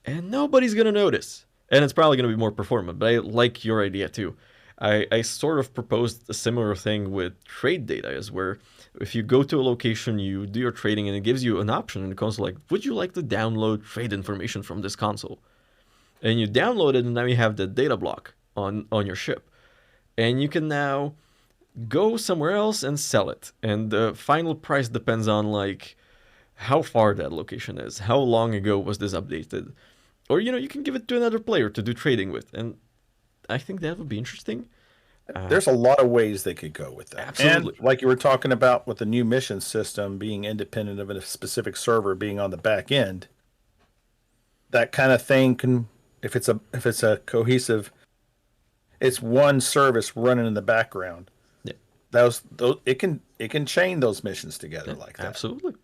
And nobody's going to notice. And it's probably going to be more performant. But I like your idea too. I sort of proposed a similar thing with trade data, is where if you go to a location, you do your trading, and it gives you an option in the console like, would you like to download trade information from this console? And you download it, and now you have the data block on your ship. And you can now go somewhere else and sell it. And the final price depends on like how far that location is, how long ago was this updated. Or you can give it to another player to do trading with. And I think that would be interesting. Uh, There's a lot of ways they could go with that. And absolutely. like you were talking about with the new mission system being independent of a specific server being on the back end, that kind of thing can, if it's a cohesive, it's one service running in the background. Yeah, Those it can chain those missions together yeah, like that. absolutely.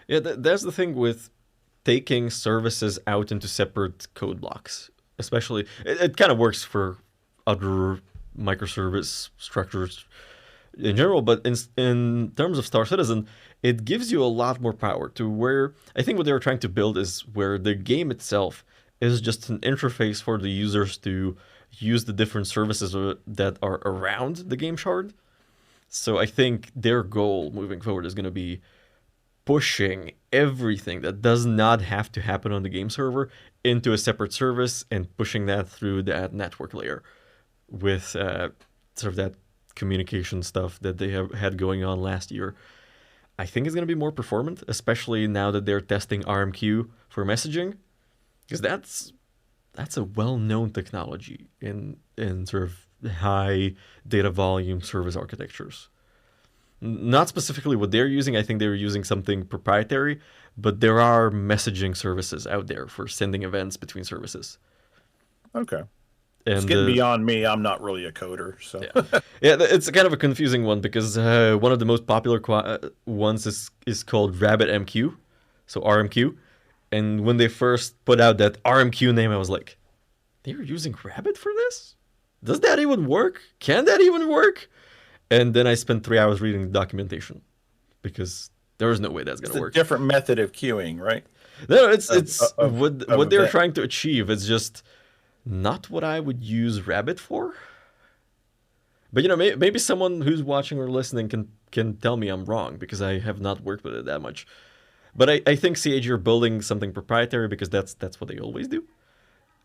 Yeah, that's the thing with taking services out into separate code blocks. Especially, it kind of works for other microservice structures in general, but in terms of Star Citizen, it gives you a lot more power to where I think what they're trying to build is where the game itself is just an interface for the users to use the different services that are around the game shard. So I think their goal moving forward is going to be pushing everything that does not have to happen on the game server into a separate service and pushing that through that network layer with sort of that communication stuff that they have had going on last year. I think it's going to be more performant, especially now that they're testing RMQ for messaging, because that's a well-known technology in sort of high data volume service architectures. Not specifically what they're using. I think they're using something proprietary, but there are messaging services out there for sending events between services. Okay. And It's getting beyond me. I'm not really a coder, so yeah, it's kind of a confusing one because one of the most popular ones is called RabbitMQ, so RMQ. And when they first put out that RMQ name, I was like, they're using Rabbit for this? Does that even work? Can that even work? And then I spent 3 hours reading the documentation because there is no way that's going to work. It's a different method of queuing, right? No, it's what they're event. trying to achieve. It's just not what I would use Rabbit for. But you know, maybe someone who's watching or listening can tell me I'm wrong because I have not worked with it that much. But I think CH are building something proprietary because that's what they always do.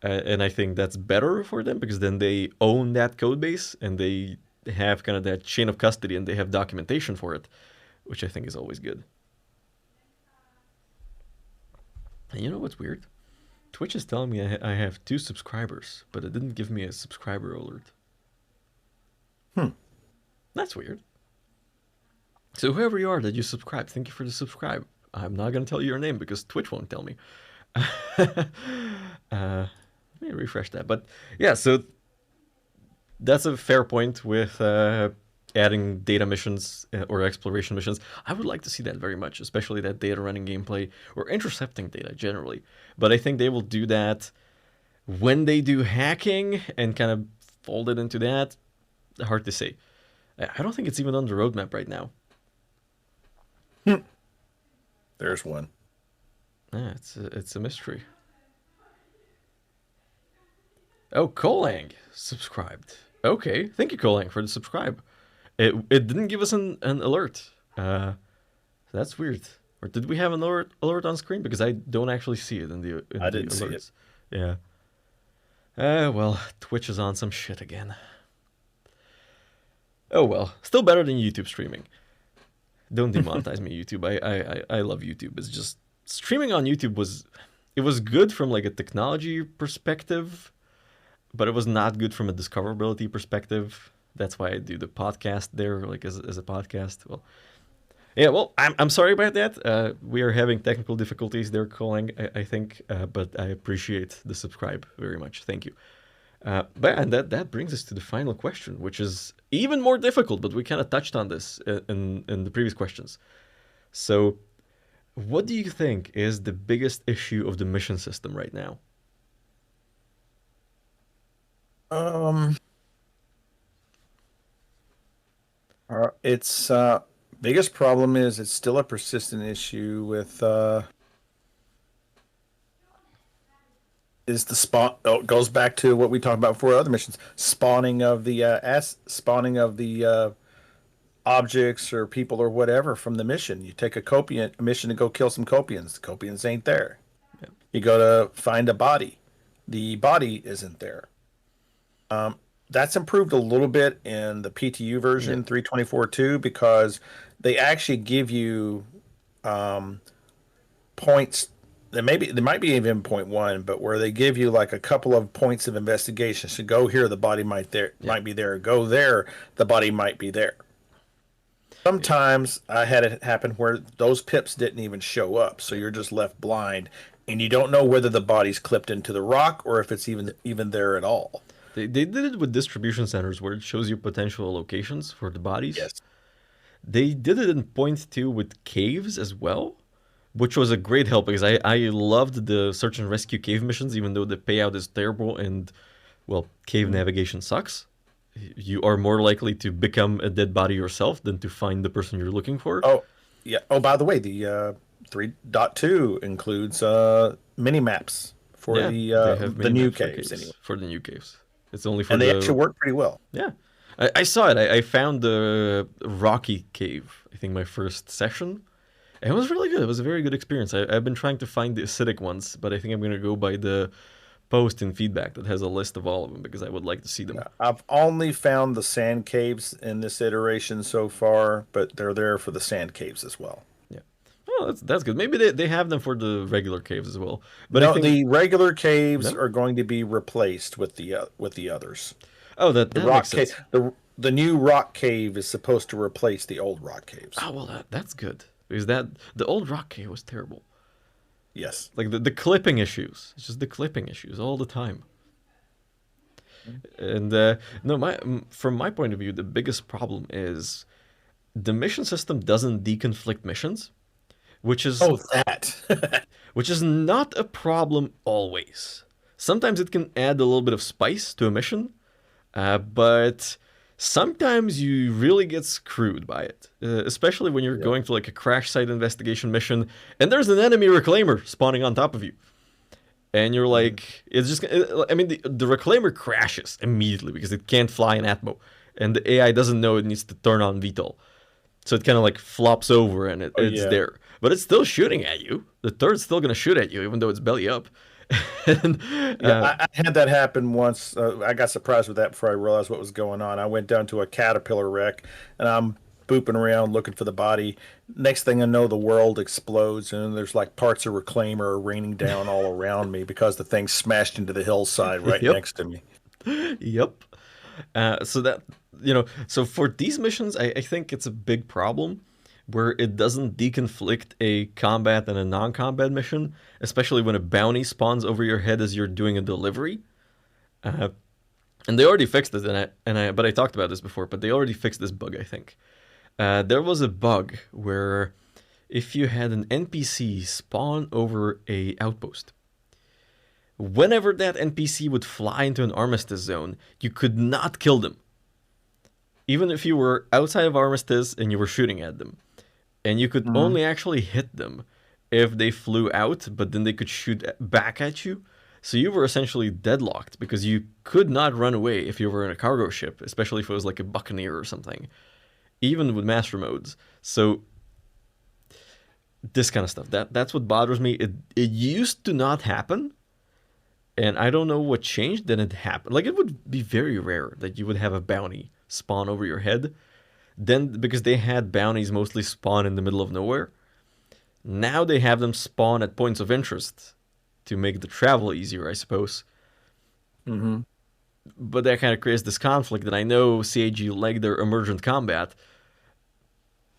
And I think that's better for them because then they own that code base and they have kind of that chain of custody and they have documentation for it, which I think is always good. And you know what's weird? Twitch is telling me I have 2 subscribers, but it didn't give me a subscriber alert. That's weird. So whoever you are that you subscribe, thank you for the subscribe. I'm not going to tell you your name because Twitch won't tell me. Let me refresh that. But yeah, so that's a fair point with adding data missions or exploration missions. I would like to see that very much, especially that data running gameplay or intercepting data generally. But I think they will do that when they do hacking and kind of fold it into that. Hard to say. I don't think it's even on the roadmap right now. There's one. Yeah, it's a mystery. Oh, Kolang subscribed. Okay, thank you, Kolang, for the subscribe. It didn't give us an alert. That's weird. Or did we have an alert on screen? Because I don't actually see it in the I didn't see it. Yeah. Well, Twitch is on some shit again. Oh well, still better than YouTube streaming. Don't demonetize me, YouTube. I love YouTube. It's just streaming on YouTube was good from like a technology perspective, but it was not good from a discoverability perspective. That's why I do the podcast there, like as a podcast. Well, yeah. Well, I'm sorry about that. We are having technical difficulties. They're calling, I think, but I appreciate the subscribe very much. Thank you. And that brings us to the final question, which is even more difficult, but we kind of touched on this in the previous questions. So, what do you think is the biggest issue of the mission system right now? Its biggest problem is it's still a persistent issue with is the spawn. Oh, it goes back to what we talked about for other missions: spawning of the objects or people or whatever from the mission. You take a mission to go kill some Copians. The Copians ain't there. Yeah. You go to find a body. The body isn't there. That's improved a little bit in the PTU version 324.2 because they actually give you points. There might be even 0.1, but where they give you like a couple of points of investigation. So go here, the body might be there. Go there, the body might be there. Sometimes I had it happen where those pips didn't even show up, so you're just left blind, and you don't know whether the body's clipped into the rock or if it's even there at all. They did it with distribution centers where it shows you potential locations for the bodies. Yes. They did it in point 2 with caves as well, which was a great help because I loved the search and rescue cave missions, even though the payout is terrible and, well, cave navigation sucks. You are more likely to become a dead body yourself than to find the person you're looking for. Oh, yeah. Oh, by the way, the 3.2 includes mini maps for the new caves. Anyway. For the new caves. It's only for And they the actually work pretty well. yeah. I saw it. I found the rocky cave. I think my first session. And it was really good. It was a very good experience. I've been trying to find the acidic ones, but I think I'm gonna go by the post in feedback that has a list of all of them because I would like to see them. I've only found the sand caves in this iteration so far, but they're there for the sand caves as well. Yeah. Oh, that's good. Maybe they have them for the regular caves as well. But I No, think the regular caves no. are going to be replaced with the others. Oh, The that makes rock cave, sense. the new rock cave is supposed to replace the old rock caves. Oh well, that's good because that the old rock cave was terrible. Yes. Like the clipping issues. It's just the clipping issues all the time. And no, from my point of view, the biggest problem is the mission system doesn't deconflict missions, which is Oh, that. which is not a problem always. Sometimes it can add a little bit of spice to a mission, but sometimes you really get screwed by it, especially when you're Yeah. going to like a crash site investigation mission and there's an enemy reclaimer spawning on top of you. And you're like, it's just, I mean, the reclaimer crashes immediately because it can't fly in Atmo. And the AI doesn't know it needs to turn on VTOL. So it kind of like flops over and Oh, it's yeah. there. But it's still shooting at you. The turret's still going to shoot at you, even though it's belly up. and, Yeah, I had that happen once. I got surprised with that before I realized what was going on. I went down to a caterpillar wreck, and I'm booping around looking for the body. Next thing I know, the world explodes, and there's like parts of Reclaimer raining down all around me because the thing smashed into the hillside right Yep. next to me. Yep. So that, so for these missions, I think it's a big problem where it doesn't deconflict a combat and a non-combat mission, especially when a bounty spawns over your head as you're doing a delivery. Uh, and they already fixed it, but I talked about this before, but they already fixed this bug, I think. There was a bug where if you had an NPC spawn over a outpost, whenever that NPC would fly into an armistice zone, you could not kill them. Even if you were outside of armistice and you were shooting at them. And you could only actually hit them if they flew out, but then they could shoot back at you. So you were essentially deadlocked because you could not run away if you were in a cargo ship, especially if it was like a Buccaneer or something, even with master modes. So this kind of stuff, that's what bothers me. It used to not happen, and I don't know what changed. Then it happened. Like, it would be very rare that you would have a bounty spawn over your head. Then, because they had bounties mostly spawn in the middle of nowhere, now they have them spawn at points of interest to make the travel easier, I suppose. Mm-hmm. But that kind of creates this conflict that I know CAG like their emergent combat,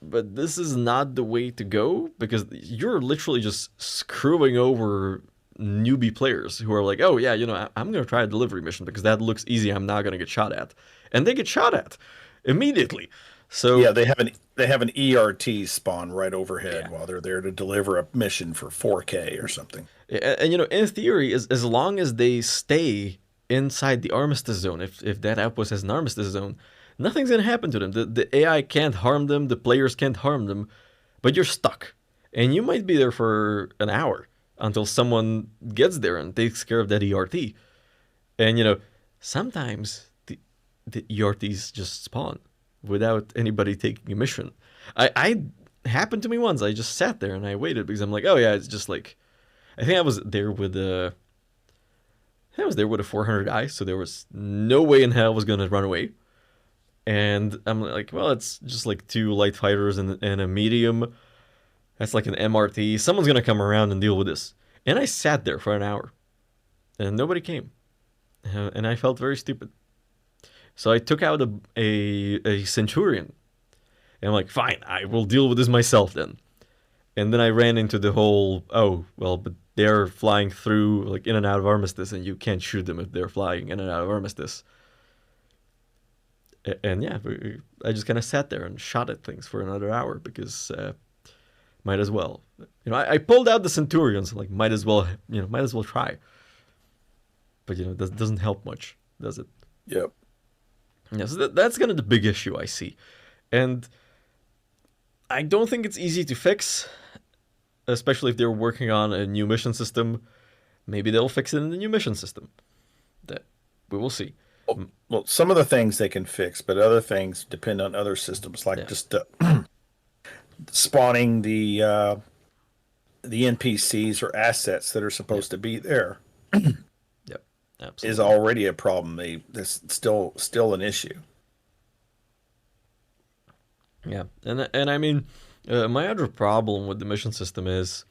but this is not the way to go because you're literally just screwing over newbie players who are like, oh yeah, I'm going to try a delivery mission because that looks easy. I'm not going to get shot at. And they get shot at immediately. So Yeah, they have an ERT spawn right overhead while they're there to deliver a mission for 4K or something. and in theory, as long as they stay inside the armistice zone, if that outpost has an armistice zone, nothing's going to happen to them. The AI can't harm them, the players can't harm them, but you're stuck. And you might be there for an hour until someone gets there and takes care of that ERT. And sometimes the ERTs just spawn without anybody taking a mission. I happened to me once. I just sat there and I waited because I'm like, oh yeah, it's just like, I think I was there with a 400i, so there was no way in hell I was gonna run away. And I'm like, well, it's just like 2 light fighters and a medium. That's like an MRT. Someone's gonna come around and deal with this. And I sat there for an hour, and nobody came, and I felt very stupid. So I took out a Centurion. And I'm like, fine, I will deal with this myself then. And then I ran into the whole, oh, well, but they're flying through, like, in and out of Armistice, and you can't shoot them if they're flying in and out of Armistice. And yeah, I just kind of sat there and shot at things for another hour because might as well. I pulled out the Centurions, like, might as well try. But, that doesn't help much, does it? Yep. Yeah, so that's kind of the big issue I see. And I don't think it's easy to fix, especially if they're working on a new mission system. Maybe they'll fix it in the new mission system. That we will see. Well, some of the things they can fix, but other things depend on other systems, like Yeah, just spawning the NPCs or assets that are yeah, supposed to be there yep, is absolutely. already a problem. That's still an issue. Yeah, and I mean, my other problem with the mission system is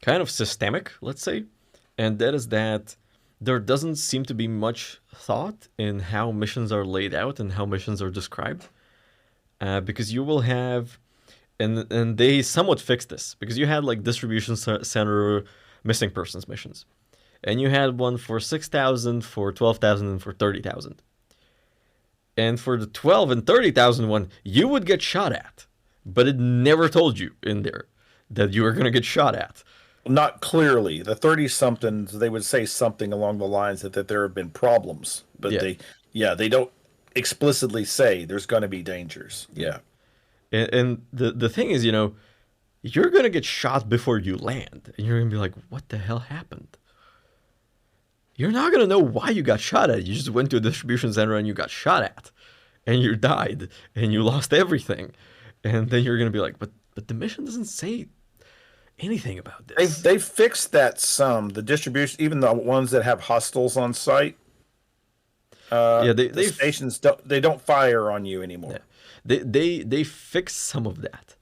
kind of systemic, let's say, and that is that there doesn't seem to be much thought in how missions are laid out and how missions are described. Because you will have, and they somewhat fixed this because you had like distribution center missing persons missions, and you had one for 6,000, for 12,000, and for 30,000. And for the 12 and 30,000 one, you would get shot at, but it never told you in there that you were gonna get shot at. Not clearly. The 30 somethings, they would say something along the lines that there have been problems, but Yeah, yeah, they don't explicitly say there's going to be dangers. yeah. Yeah. And the thing is, you're gonna get shot before you land, and you're gonna be like, "What the hell happened?" You're not gonna know why you got shot at. You just went to a distribution center and you got shot at, and you died, and you lost everything, and then you're gonna be like, "But the mission doesn't say anything about this." They've fixed that some. The distribution, even the ones that have hostiles on site, Yeah, the stations don't fire on you yeah, anymore. they fixed some of that.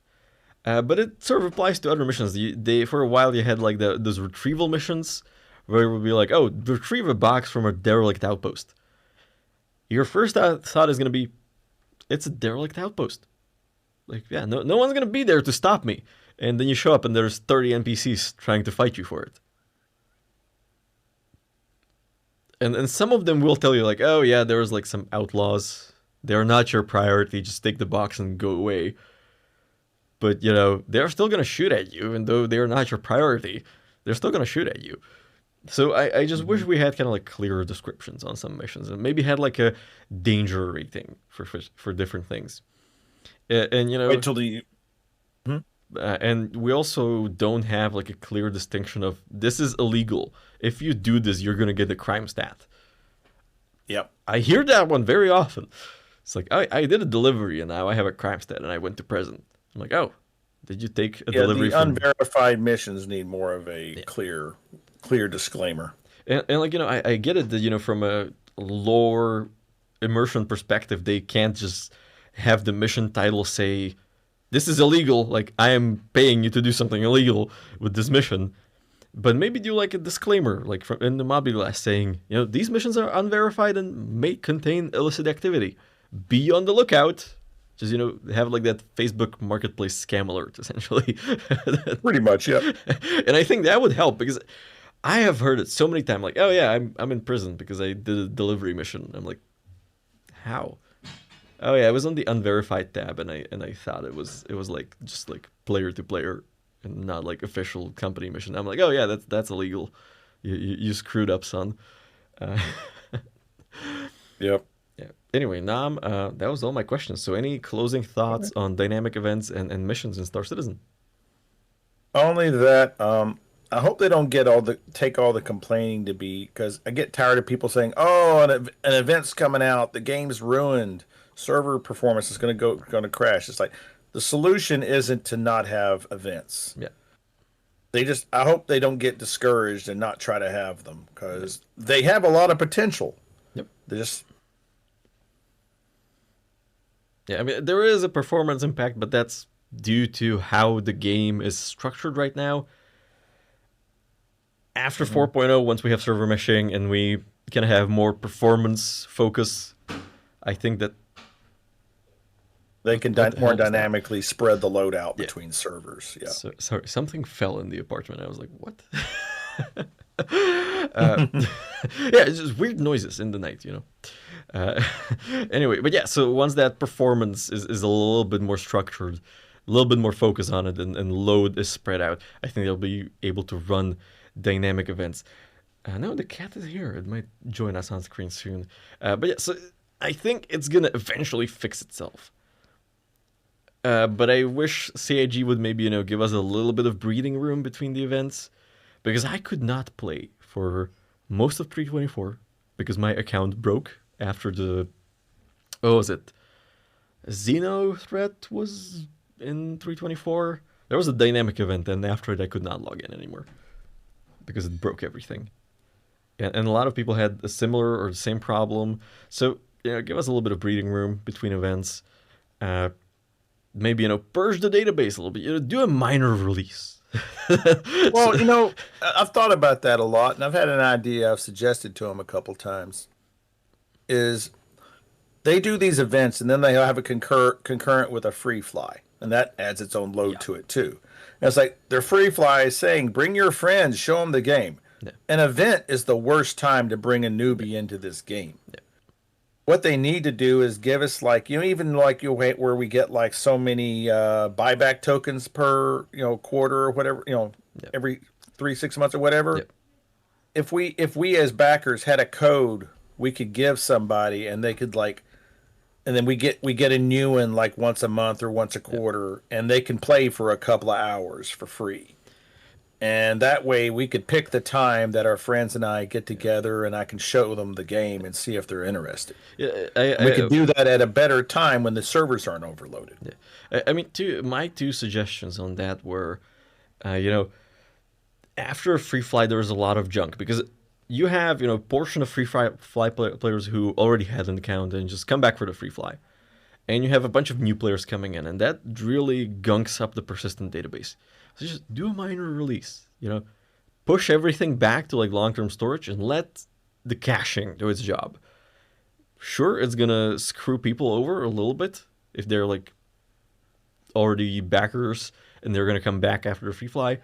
But it sort of applies to other missions. They for a while you had like those retrieval missions where it would be like, oh, retrieve a box from a derelict outpost. Your first thought is gonna be, it's a derelict outpost. Like, yeah, no one's gonna be there to stop me. And then you show up and there's 30 NPCs trying to fight you for it. And some of them will tell you like, oh yeah, there was like some outlaws. They're not your priority. Just take the box and go away. But they're still gonna shoot at you, even though they're not your priority. They're still gonna shoot at you. So I just wish Mhm. we had kind of like clearer descriptions on some missions, and maybe had like a danger rating for different things. And Wait till the. Hmm? and we also don't have like a clear distinction of this is illegal. If you do this, you're gonna get a crime stat. Yep. I hear that one very often. It's like I did a delivery and now I have a crime stat and I went to prison. I'm like, oh, did you take a Yeah, delivery the from? unverified missions need more of a Yeah. clear disclaimer. And like I get it that from a lore immersion perspective, they can't just have the mission title say this is illegal. Like I am paying you to do something illegal with this mission. But maybe do like a disclaimer, like from in the Mobiglass saying, these missions are unverified and may contain illicit activity. Be on the lookout. Just have like that Facebook Marketplace scam alert, essentially. Pretty much, yep. And I think that would help because I have heard it so many times. Like, oh yeah, I'm in prison because I did a delivery mission. I'm like, how? Oh yeah, I was on the unverified tab, and I thought it was like just like player to player, and not like official company mission. I'm like, oh yeah, that's illegal. You screwed up, son. Uh, Yep. yeah. Anyway, Nam, that was all my questions. So, any closing thoughts on dynamic events and missions in Star Citizen? Only that I hope they don't take all the complaining to be, because I get tired of people saying, "Oh, an event's coming out, the game's ruined, server performance is going to crash." It's like the solution isn't to not have events. Yeah. I hope they don't get discouraged and not try to have them, Yeah. because they have a lot of potential. Yep. They just Yeah. I mean, there is a performance impact, but that's due to how the game is structured right now. After Mhm. 4.0, once we have server meshing and we can have more performance focus, I think that they can what the more hell was that? dynamically spread the load out Yeah. between servers. Yeah. So, sorry, something fell in the apartment. I was like, what? Yeah, it's just weird noises in the night. Uh, anyway, but yeah, so once that performance is a little bit more structured, a little bit more focus on it, and load is spread out, I think they'll be able to run dynamic events. No, the cat is here. It might join us on screen soon. But yeah, so I think it's gonna eventually fix itself. But I wish CIG would maybe give us a little bit of breathing room between the events, because I could not play for most of 324 because my account broke after the, what was it? Xeno threat was in 324. There was a dynamic event, and after it, I could not log in anymore because it broke everything. And a lot of people had a similar or the same problem. So, give us a little bit of breathing room between events. Maybe, purge the database a little bit. Do a minor release. Well, I've thought about that a lot, and I've had an idea I've suggested to them a couple times. Is they do these events, and then they have a concurrent with a free fly, and that adds its own load to it too. And it's like their free fly is saying, "Bring your friends, show them the game." Yeah. An event is the worst time to bring a newbie into this game. Yeah. What they need to do is give us even where we get like so many buyback tokens per quarter or whatever, every 3-6 months or whatever. Yep. If we as backers had a code we could give somebody, and they could and then we get a new one like once a month or once a quarter, and they can play for a couple of hours for free. And that way we could pick the time that our friends and I get together, and I can show them the game and see if they're interested. Yeah, we could do that at a better time when the servers aren't overloaded. Yeah. I mean, my two suggestions on that were, after Free Fly, there was a lot of junk because you have, a portion of Free Fly players who already had an account and just come back for the Free Fly. And you have a bunch of new players coming in, and that really gunks up the persistent database. So just do a minor release, push everything back to long-term storage and let the caching do its job. Sure, it's gonna screw people over a little bit if they're already backers and they're gonna come back after the free fly,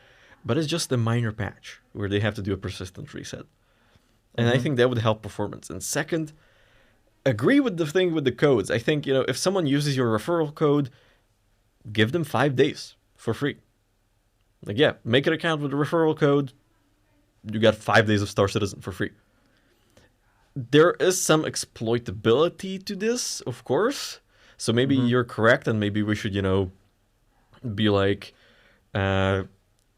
but it's just a minor patch where they have to do a persistent reset. And I think that would help performance. And second, agree with the thing with the codes. I think, if someone uses your referral code, give them 5 days for free. Make an account with the referral code. You got 5 days of Star Citizen for free. There is some exploitability to this, of course. So maybe you're correct, and maybe we should, be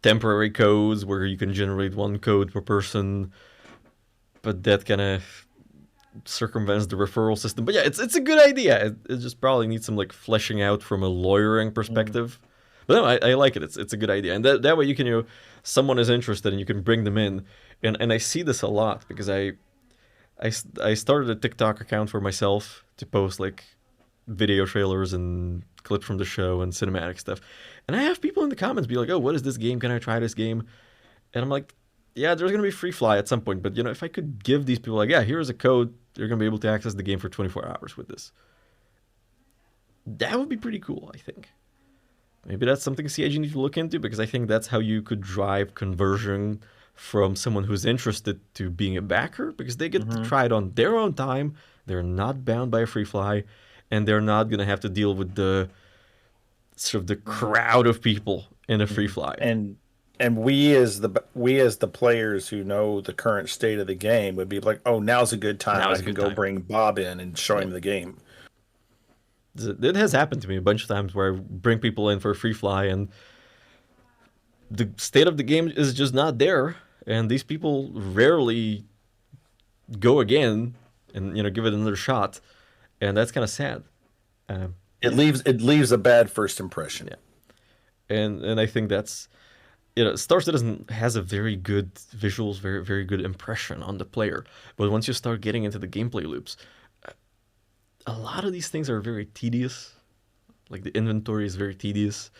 temporary codes where you can generate one code per person. But that kind of circumvents the referral system. But yeah, it's a good idea. It just probably needs some fleshing out from a lawyering perspective. But no, I like it. It's a good idea, and that way you can someone is interested and you can bring them in, and I see this a lot because I started a TikTok account for myself to post video trailers and clips from the show and cinematic stuff, and I have people in the comments be like, "Oh, what is this game? Can I try this game?" And I'm like, "Yeah, there's gonna be free fly at some point, but if I could give these people here's a code, you're gonna be able to access the game for 24 hours with this." That would be pretty cool, I think. Maybe that's something CIG needs to look into, because I think that's how you could drive conversion from someone who's interested to being a backer, because they get to try it on their own time. They're not bound by a free fly, and they're not going to have to deal with the sort of the crowd of people in a free fly. And we as the players who know the current state of the game would be like, "Oh, now's a good time. I can go bring Bob in and show him the game." It has happened to me a bunch of times where I bring people in for a free fly and the state of the game is just not there, and these people rarely go again and give it another shot, and that's kind of sad. It leaves a bad first impression. Yeah, and I think that's Star Citizen has a very good visuals, very very good impression on the player, but once you start getting into the gameplay loops, a lot of these things are very tedious. The inventory is very tedious.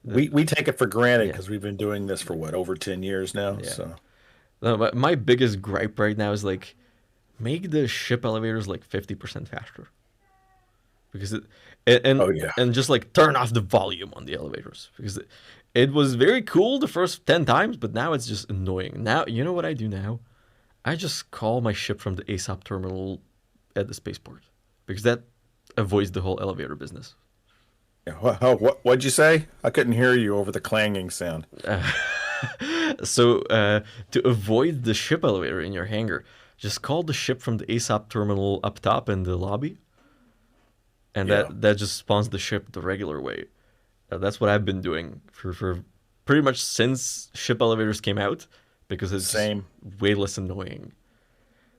We take it for granted because we've been doing this for over 10 years now. Yeah. So no, my biggest gripe right now is make the ship elevators 50% faster. Because and just turn off the volume on the elevators, because it was very cool the first 10 times, but now it's just annoying. Now, you know what I do now? I just call my ship from the ASOP terminal at the spaceport, because that avoids the whole elevator business. What'd you say? I couldn't hear you over the clanging sound. So to avoid the ship elevator in your hangar, just call the ship from the ASOP terminal up top in the lobby, and that just spawns the ship the regular way. That's what I've been doing for pretty much since ship elevators came out, because it's way less annoying.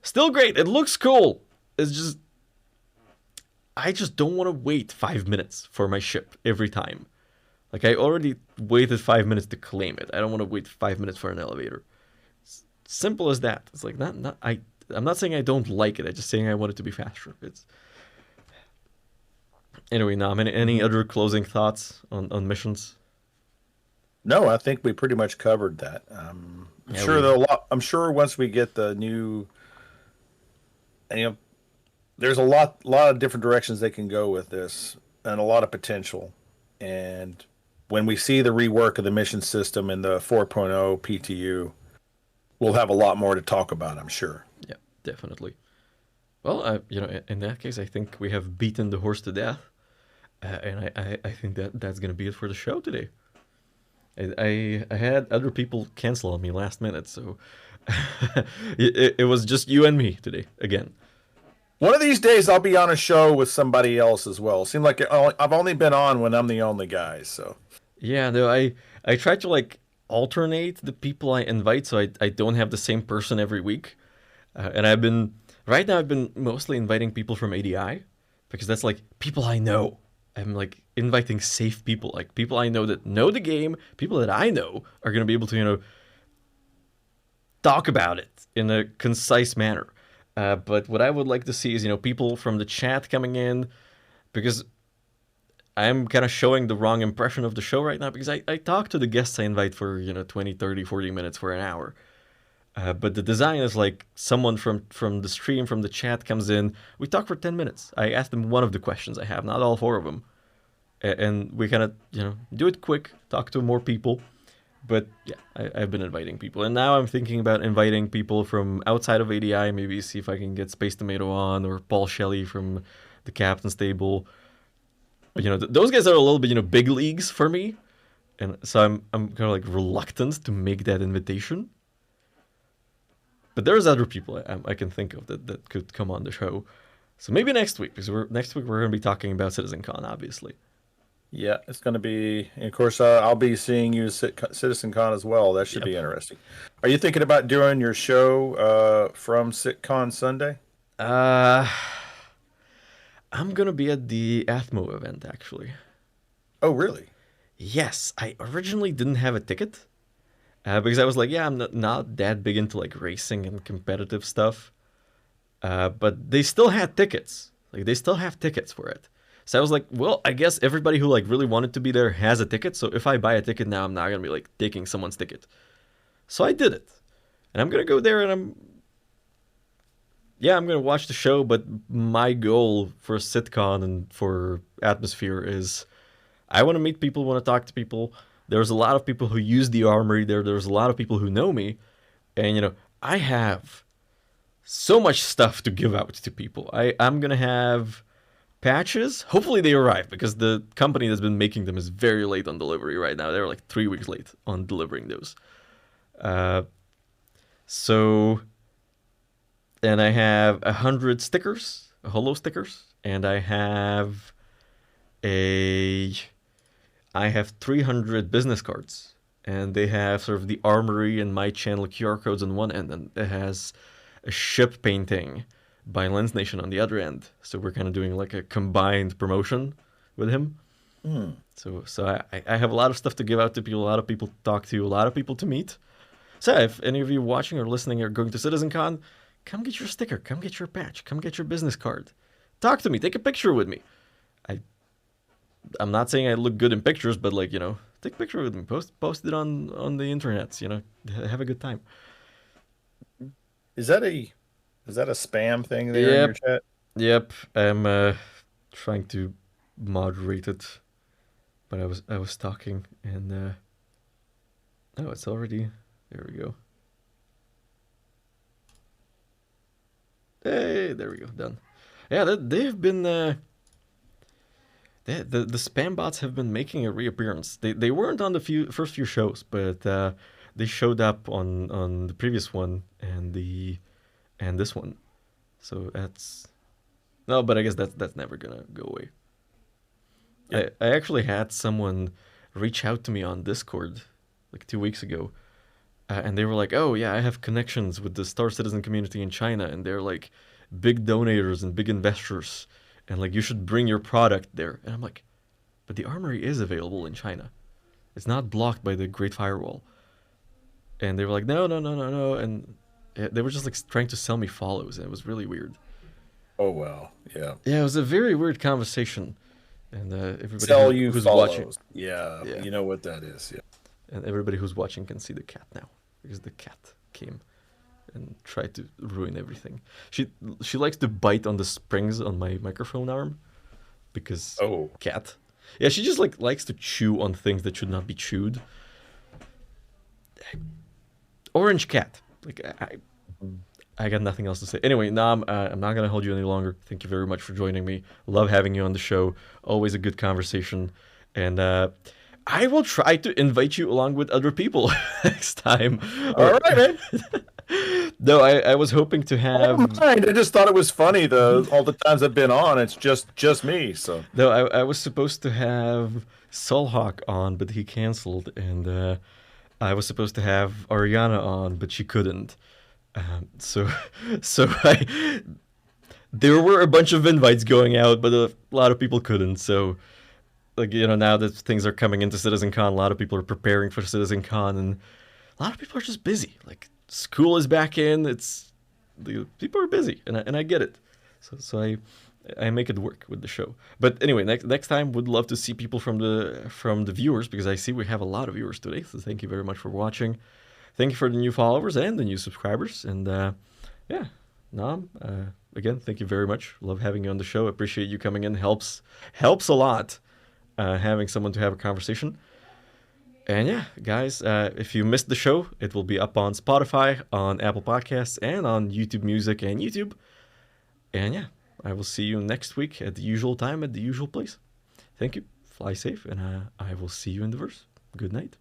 Still great. It looks cool. it's just I just don't want to wait 5 minutes for my ship every time. Like I already waited 5 minutes to claim it. I don't want to wait 5 minutes for an elevator. It's simple as that. It's like not I'm not saying I don't like it. I'm just saying I want it to be faster. It's anyway. Now, any other closing thoughts on missions? No, I think we pretty much covered that. I'm Yeah, sure we there are a lot. I'm sure once we get the new, you know, there's a lot of different directions they can go with this, and a lot of potential. And when we see the rework of the mission system in the 4.0 PTU, we'll have a lot more to talk about, I'm sure. yeah, definitely. Well, in that case, I think we have beaten the horse to death, and I think that's gonna be it for the show today. I had other people cancel on me last minute, so it was just you and me today again. One of these days, I'll be on a show with somebody else as well. Seems like I've only been on when I'm the only guy. So Yeah, no, I try to like alternate the people I invite, so I don't have the same person every week. And right now I've been mostly inviting people from ADI because that's like people I know. I'm like inviting safe people, like people I know that know the game, people that I know are gonna be able to talk about it in a concise manner. But what I would like to see is people from the chat coming in because I'm kind of showing the wrong impression of the show right now because I talk to the guests I invite for 20, 30, 40 minutes for an hour. But the design is like someone from the stream, from the chat comes in. We talk for 10 minutes. I ask them one of the questions I have, not all four of them. And we kind of, do it quick, talk to more people. But yeah, I've been inviting people. And now I'm thinking about inviting people from outside of ADI, maybe see if I can get Space Tomato on or Paul Shelley from the Captain's Table. But, those guys are a little bit, big leagues for me. And so I'm kind of like reluctant to make that invitation. But there's other people I can think of that could come on the show. So maybe next week, because next week we're going to be talking about CitizenCon, obviously. yeah, it's going to be. And of course, I'll be seeing you at CitizenCon as well. That should be interesting. Are you thinking about doing your show from CitCon Sunday? I'm going to be at the Athmo event, actually. Oh, really? Yes, I originally didn't have a ticket. Because I was like, yeah, I'm not that big into like racing and competitive stuff. But they still had tickets. Like they still have tickets for it. So I was like, well, I guess everybody who like really wanted to be there has a ticket. So if I buy a ticket now, I'm not gonna be like taking someone's ticket. So I did it, and I'm gonna go there, and I'm gonna watch the show. But my goal for SitCon and for Atmosphere is, I want to meet people, want to talk to people. There's a lot of people who use the armory there. There's a lot of people who know me, and I have so much stuff to give out to people. I'm gonna have patches. Hopefully they arrive because the company that's been making them is very late on delivery right now. They're like 3 weeks late on delivering those. So, and I have 100 stickers, holo stickers, and I have 300 business cards, and they have sort of the armory and my channel QR codes on one end, and it has a ship painting by Lens Nation on the other end. So we're kind of doing like a combined promotion with him. So I have a lot of stuff to give out to people, a lot of people to talk to, a lot of people to meet. So if any of you watching or listening are going to CitizenCon, come get your sticker, come get your patch, come get your business card. Talk to me, take a picture with me. I'm not saying I look good in pictures, but like, take a picture with me, post it on the internet, have a good time. Is that a spam thing there in your chat? Yep. I'm trying to moderate it, but I was talking and oh, it's already there. We go. Hey, there we go. Done. Yeah, they've been the spam bots have been making a reappearance. They weren't on the first few shows, but they showed up on the previous one and this one. So that's no, but I guess that's never gonna go away. Yeah. I actually had someone reach out to me on Discord like 2 weeks ago, and they were like, "Oh yeah, I have connections with the Star Citizen community in China, and they're like big donators and big investors, and like you should bring your product there. And I'm like, but the armory is available in China. It's not blocked by the Great Firewall. And they were like, no, no, no, no, no, and they were just like trying to sell me follows, and it was really weird. Oh well, yeah. Yeah, it was a very weird conversation, and everybody Sell you who's watching, follows. Yeah, yeah, you know what that is. Yeah. and everybody who's watching can see the cat now because the cat came and tried to ruin everything. She likes to bite on the springs on my microphone arm because Oh, cat. Yeah, she just like likes to chew on things that should not be chewed. Orange cat. Like I got nothing else to say. Anyway, Nam, I'm not gonna hold you any longer. Thank you very much for joining me. Love having you on the show. Always a good conversation, and I will try to invite you along with other people next time. all right, man. No, I was hoping to I have. don't mind. I just thought it was funny though. All the times I've been on, it's just me. So No, I was supposed to have Solhawk on, but he canceled, and I was supposed to have Ariana on, but she couldn't. So, so there were a bunch of invites going out, but a lot of people couldn't. So, like now that things are coming into CitizenCon, a lot of people are preparing for CitizenCon, and a lot of people are just busy. Like school is back in. The people are busy, and I get it. So I make it work with the show. But anyway, next time would love to see people from the viewers, because I see we have a lot of viewers today. So thank you very much for watching. Thank you for the new followers and the new subscribers. And yeah, Nam, again, thank you very much. Love having you on the show. Appreciate you coming in. Helps a lot having someone to have a conversation. And yeah, guys, if you missed the show, it will be up on Spotify, on Apple Podcasts, and on YouTube Music and YouTube. And yeah, I will see you next week at the usual time, at the usual place. Thank you. Fly safe, and I will see you in the verse. Good night.